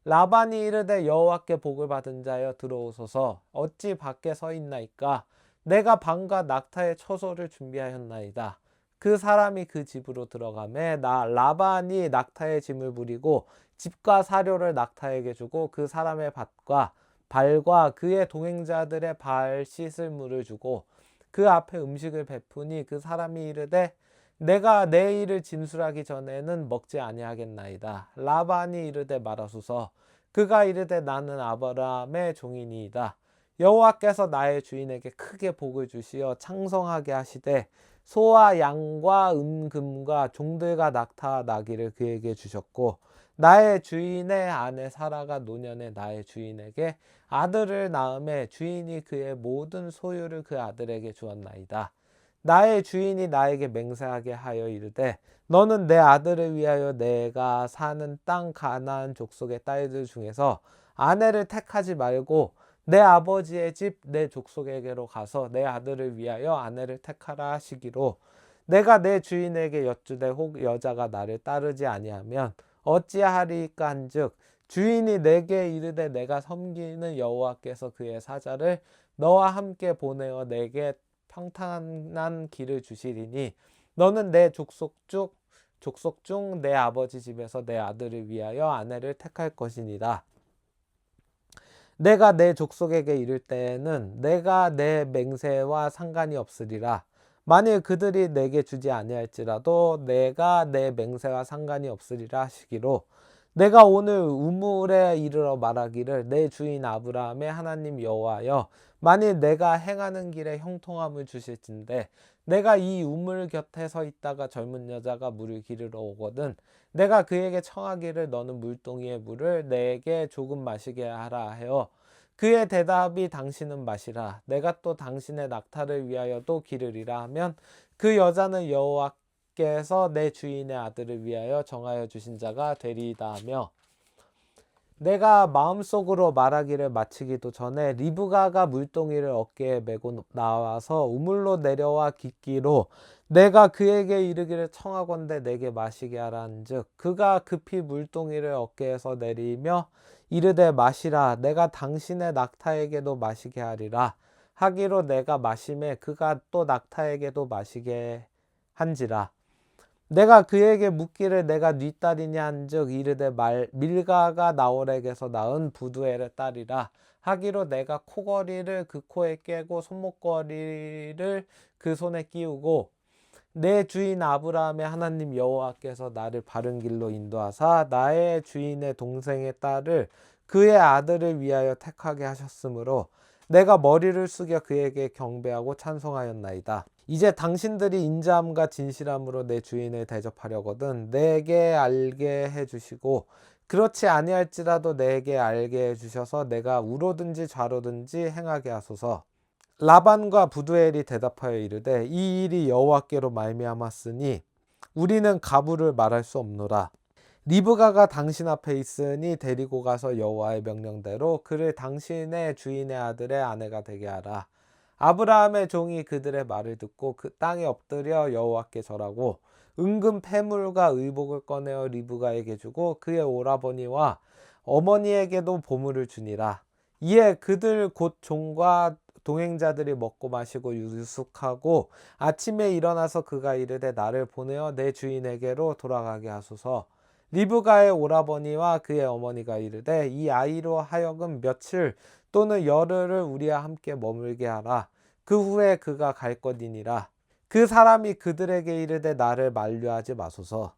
라반이 이르되 여호와께 복을 받은 자여 들어오소서. 어찌 밖에 서 있나이까? 내가 방과 낙타의 처소를 준비하였나이다. 그 사람이 그 집으로 들어가매 라반이 낙타의 짐을 부리고 집과 사료를 낙타에게 주고 그 사람의 밭과 발과 그의 동행자들의 발 씻을 물을 주고 그 앞에 음식을 베푸니 그 사람이 이르되 내가 내 일을 진술하기 전에는 먹지 아니하겠나이다. 라반이 이르되 말하소서. 그가 이르되 나는 아브라함의 종이니이다. 여호와께서 나의 주인에게 크게 복을 주시어 창성하게 하시되 소와 양과 금과 종들과 낙타와 나귀를 그에게 주셨고 나의 주인의 아내 사라가 노년에 나의 주인에게 아들을 낳음에 주인이 그의 모든 소유를 그 아들에게 주었나이다. 나의 주인이 나에게 맹세하게 하여 이르되 너는 내 아들을 위하여 내가 사는 땅 가나안 족속의 딸들 중에서 아내를 택하지 말고 내 아버지의 집 내 족속에게로 가서 내 아들을 위하여 아내를 택하라 하시기로 내가 내 주인에게 여쭈되 혹 여자가 나를 따르지 아니하면 어찌하리까 한즉 주인이 내게 이르되 내가 섬기는 여호와께서 그의 사자를 너와 함께 보내어 내게 평탄한 길을 주시리니 너는 내 족속 중 내 아버지 집에서 내 아들을 위하여 아내를 택할 것이니라. 내가 내 족속에게 이를 때에는 내가 내 맹세와 상관이 없으리라. 만일 그들이 내게 주지 아니할지라도 내가 내 맹세와 상관이 없으리라 하시기로 내가 오늘 우물에 이르러 말하기를 내 주인 아브라함의 하나님 여호와여 만일 내가 행하는 길에 형통함을 주실진데 내가 이 우물 곁에 서 있다가 젊은 여자가 물을 기르러 오거든 내가 그에게 청하기를 너는 물동이의 물을 내게 조금 마시게 하라 하여 그의 대답이 당신은 마시라 내가 또 당신의 낙타를 위하여도 기르리라 하면 그 여자는 여호와께서 내 주인의 아들을 위하여 정하여 주신 자가 되리이다 하며 내가 마음속으로 말하기를 마치기도 전에 리브가가 물동이를 어깨에 메고 나와서 우물로 내려와 깃기로 내가 그에게 이르기를 청하건대 내게 마시게 하라 한즉 그가 급히 물동이를 어깨에서 내리며 이르되 마시라 내가 당신의 낙타에게도 마시게 하리라 하기로 내가 마심에 그가 또 낙타에게도 마시게 한지라 내가 그에게 묻기를 내가 네 딸이냐 한즉 이르되 밀가가 나홀에게서 낳은 부두엘의 딸이라 하기로 내가 코걸이를 그 코에 꿰고 손목걸이를 그 손에 끼우고 내 주인 아브라함의 하나님 여호와께서 나를 바른 길로 인도하사 나의 주인의 동생의 딸을 그의 아들을 위하여 택하게 하셨으므로 내가 머리를 숙여 그에게 경배하고 찬송하였나이다. 이제 당신들이 인자함과 진실함으로 내 주인을 대접하려거든 내게 알게 해주시고 그렇지 아니할지라도 내게 알게 해주셔서 내가 우로든지 좌로든지 행하게 하소서. 라반과 부두엘이 대답하여 이르되 이 일이 여호와께로 말미암았으니 우리는 가부를 말할 수 없노라. 리브가가 당신 앞에 있으니 데리고 가서 여호와의 명령대로 그를 당신의 주인의 아들의 아내가 되게 하라. 아브라함의 종이 그들의 말을 듣고 그 땅에 엎드려 여호와께 절하고 은금 패물과 의복을 꺼내어 리브가에게 주고 그의 오라버니와 어머니에게도 보물을 주니라. 이에 그들 곧 종과 동행자들이 먹고 마시고 유숙하고 아침에 일어나서 그가 이르되 나를 보내어 내 주인에게로 돌아가게 하소서. 리브가의 오라버니와 그의 어머니가 이르되 이 아이로 하여금 며칠 또는 열흘을 우리와 함께 머물게 하라. 그 후에 그가 갈 것이니라. 그 사람이 그들에게 이르되 나를 만류하지 마소서.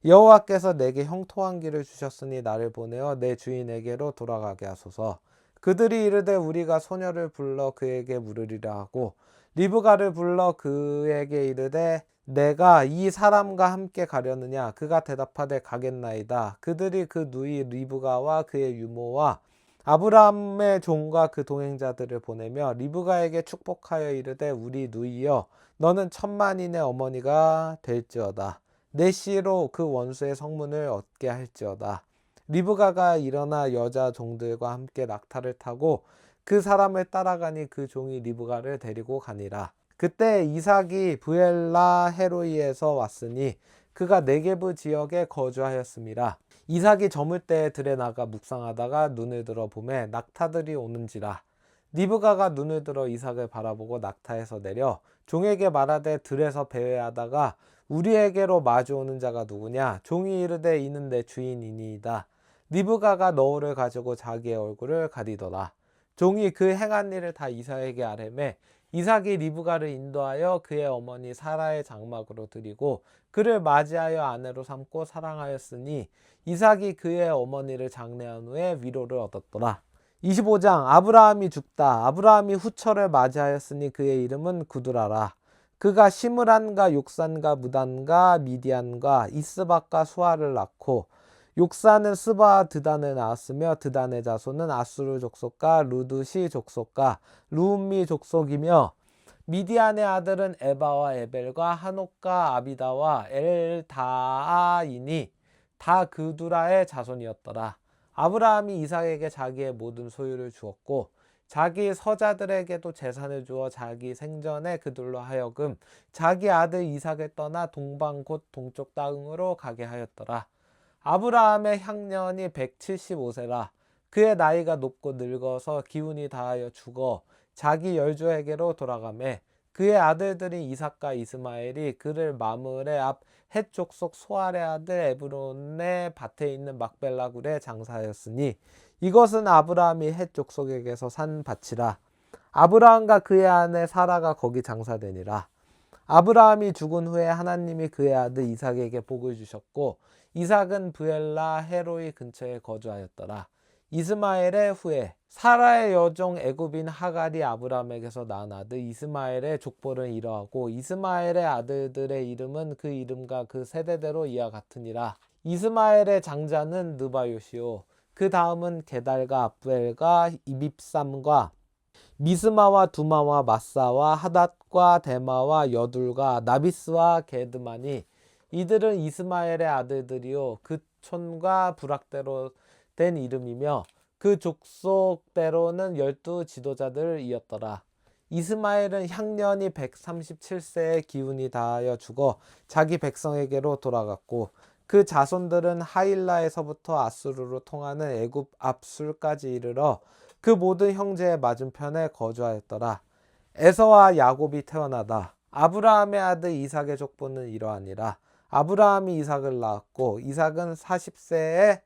여호와께서 내게 형통한 길을 주셨으니 나를 보내어 내 주인에게로 돌아가게 하소서. 그들이 이르되 우리가 소녀를 불러 그에게 물으리라 하고 리브가를 불러 그에게 이르되 내가 이 사람과 함께 가려느냐 그가 대답하되 가겠나이다. 그들이 그 누이 리브가와 그의 유모와 아브라함의 종과 그 동행자들을 보내며 리브가에게 축복하여 이르되 우리 누이여 너는 천만인의 어머니가 될지어다. 내 씨로 그 원수의 성문을 얻게 할지어다. 리브가가 일어나 여자 종들과 함께 낙타를 타고 그 사람을 따라가니 그 종이 리브가를 데리고 가니라. 그때 이삭이 브엘라 헤로이에서 왔으니 그가 네게브 지역에 거주하였음이라. 이삭이 저물 때에 들에 나가 묵상하다가 눈을 들어 보매 낙타들이 오는지라. 리브가가 눈을 들어 이삭을 바라보고 낙타에서 내려 종에게 말하되 들에서 배회하다가 우리에게로 마주오는 자가 누구냐? 종이 이르되 이는 내 주인이니이다. 리브가가 너울을 가지고 자기의 얼굴을 가리더라. 종이 그 행한 일을 다 이삭에게 아뢰매 이삭이 리브가를 인도하여 그의 어머니 사라의 장막으로 들이고 그를 맞이하여 아내로 삼고 사랑하였으니 이삭이 그의 어머니를 장례한 후에 위로를 얻었더라. 25장. 아브라함이 죽다. 아브라함이 후처를 맞이하였으니 그의 이름은 구두라라. 그가 시므란과 욕산과 무단과 미디안과 이스박과 수아를 낳고 욕산은 스바와 드단을 낳았으며 드단의 자손은 아수르 족속과 루드시 족속과 루음미 족속이며 미디안의 아들은 에바와 에벨과 하녹과 아비다와 엘다아이니 다 그두라의 자손이었더라. 아브라함이 이삭에게 자기의 모든 소유를 주었고 자기 서자들에게도 재산을 주어 자기 생전에 그들로 하여금 자기 아들 이삭을 떠나 동방 곧 동쪽 땅으로 가게 하였더라. 아브라함의 향년이 175세라. 그의 나이가 높고 늙어서 기운이 다하여 죽어 자기 열조에게로 돌아가매 그의 아들들인 이삭과 이스마엘이 그를 마므레 앞 헷 족속 소알의 아들 에브론의 밭에 있는 막벨라 굴에 장사하였으니 이것은 아브라함이 헷 족속에게서 산 밭이라. 아브라함과 그의 아내 사라가 거기 장사되니라. 아브라함이 죽은 후에 하나님이 그의 아들 이삭에게 복을 주셨고 이삭은 브엘라 헤로이 근처에 거주하였더라. 이스마엘의 후에 사라의 여종 애굽인 하갈이 아브라함에게서 낳은 아들 이스마엘의 족보를 이러하고 이스마엘의 아들들의 이름은 그 이름과 그 세대대로 이와 같으니라. 이스마엘의 장자는 느바요시요 그 다음은 게달과 압부엘과 이빕삼과 미스마와 두마와 마사와 하닷과 데마와 여둘과 나비스와 게드마니 이들은 이스마엘의 아들들이요 그 촌과 부락대로 된 이름이며 그 족속대로는 12 지도자들이었더라. 이스마엘은 향년이 137세의 기운이 다하여 죽어 자기 백성에게로 돌아갔고 그 자손들은 하일라에서부터 아수르로 통하는 애굽 앞술까지 이르러 그 모든 형제의 맞은편에 거주하였더라. 에서와 야곱이 태어나다. 아브라함의 아들 이삭의 족보는 이러하니라. 아브라함이 이삭을 낳았고 이삭은 40세에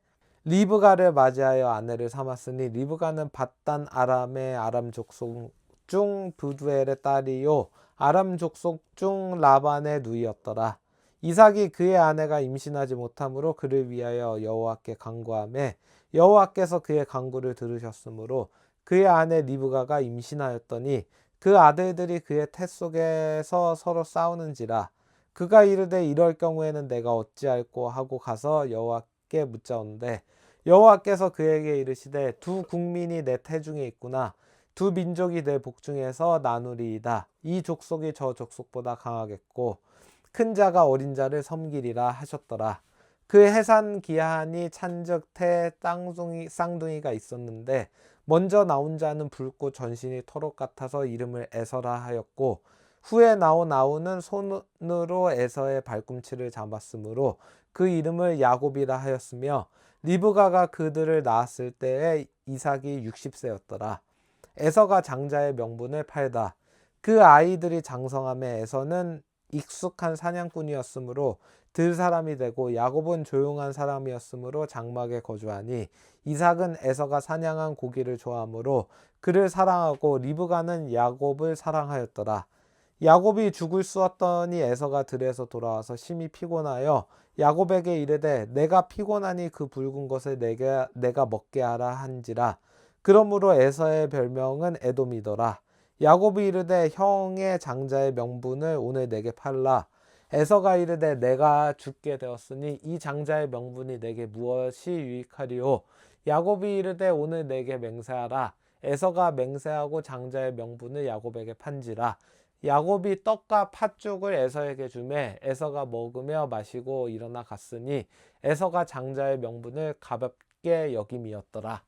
리브가를 맞이하여 아내를 삼았으니 리브가는 밧단 아람의 아람 족속 중 부두엘의 딸이요 아람 족속 중 라반의 누이였더라. 이삭이 그의 아내가 임신하지 못하므로 그를 위하여 여호와께 간구하매 여호와께서 그의 간구를 들으셨으므로 그의 아내 리브가가 임신하였더니 그 아들들이 그의 태 속에서 서로 싸우는지라. 그가 이르되 이럴 경우에는 내가 어찌할꼬 하고 가서 여호와께 묻자온데 여호와께서 그에게 이르시되 두 국민이 내 태중에 있구나. 두 민족이 내 복중에서 나누리이다. 이 족속이 저 족속보다 강하겠고 큰 자가 어린 자를 섬기리라 하셨더라. 그 해산 기한이 찬즉 태 쌍둥이가 있었는데 먼저 나온 자는 붉고 전신이 터록 같아서 이름을 에서라 하였고 후에 나온 아우는 손으로 에서의 발꿈치를 잡았으므로 그 이름을 야곱이라 하였으며 리브가가 그들을 낳았을 때에 이삭이 60세였더라. 에서가 장자의 명분을 팔다. 그 아이들이 장성함에 에서는 익숙한 사냥꾼이었으므로 들 사람이 되고 야곱은 조용한 사람이었으므로 장막에 거주하니 이삭은 에서가 사냥한 고기를 좋아하므로 그를 사랑하고 리브가는 야곱을 사랑하였더라. 야곱이 죽을 쑤었더니 에서가 들에서 돌아와서 심히 피곤하여 야곱에게 이르되 내가 피곤하니 그 붉은 것을 내가 먹게 하라 한지라. 그러므로 에서의 별명은 에돔이더라. 야곱이 이르되 형의 장자의 명분을 오늘 내게 팔라. 에서가 이르되 내가 죽게 되었으니 이 장자의 명분이 내게 무엇이 유익하리요. 야곱이 이르되 오늘 내게 맹세하라. 에서가 맹세하고 장자의 명분을 야곱에게 판지라. 야곱이 떡과 팥죽을 에서에게 주매 에서가 먹으며 마시고 일어나 갔으니 에서가 장자의 명분을 가볍게 여김이었더라.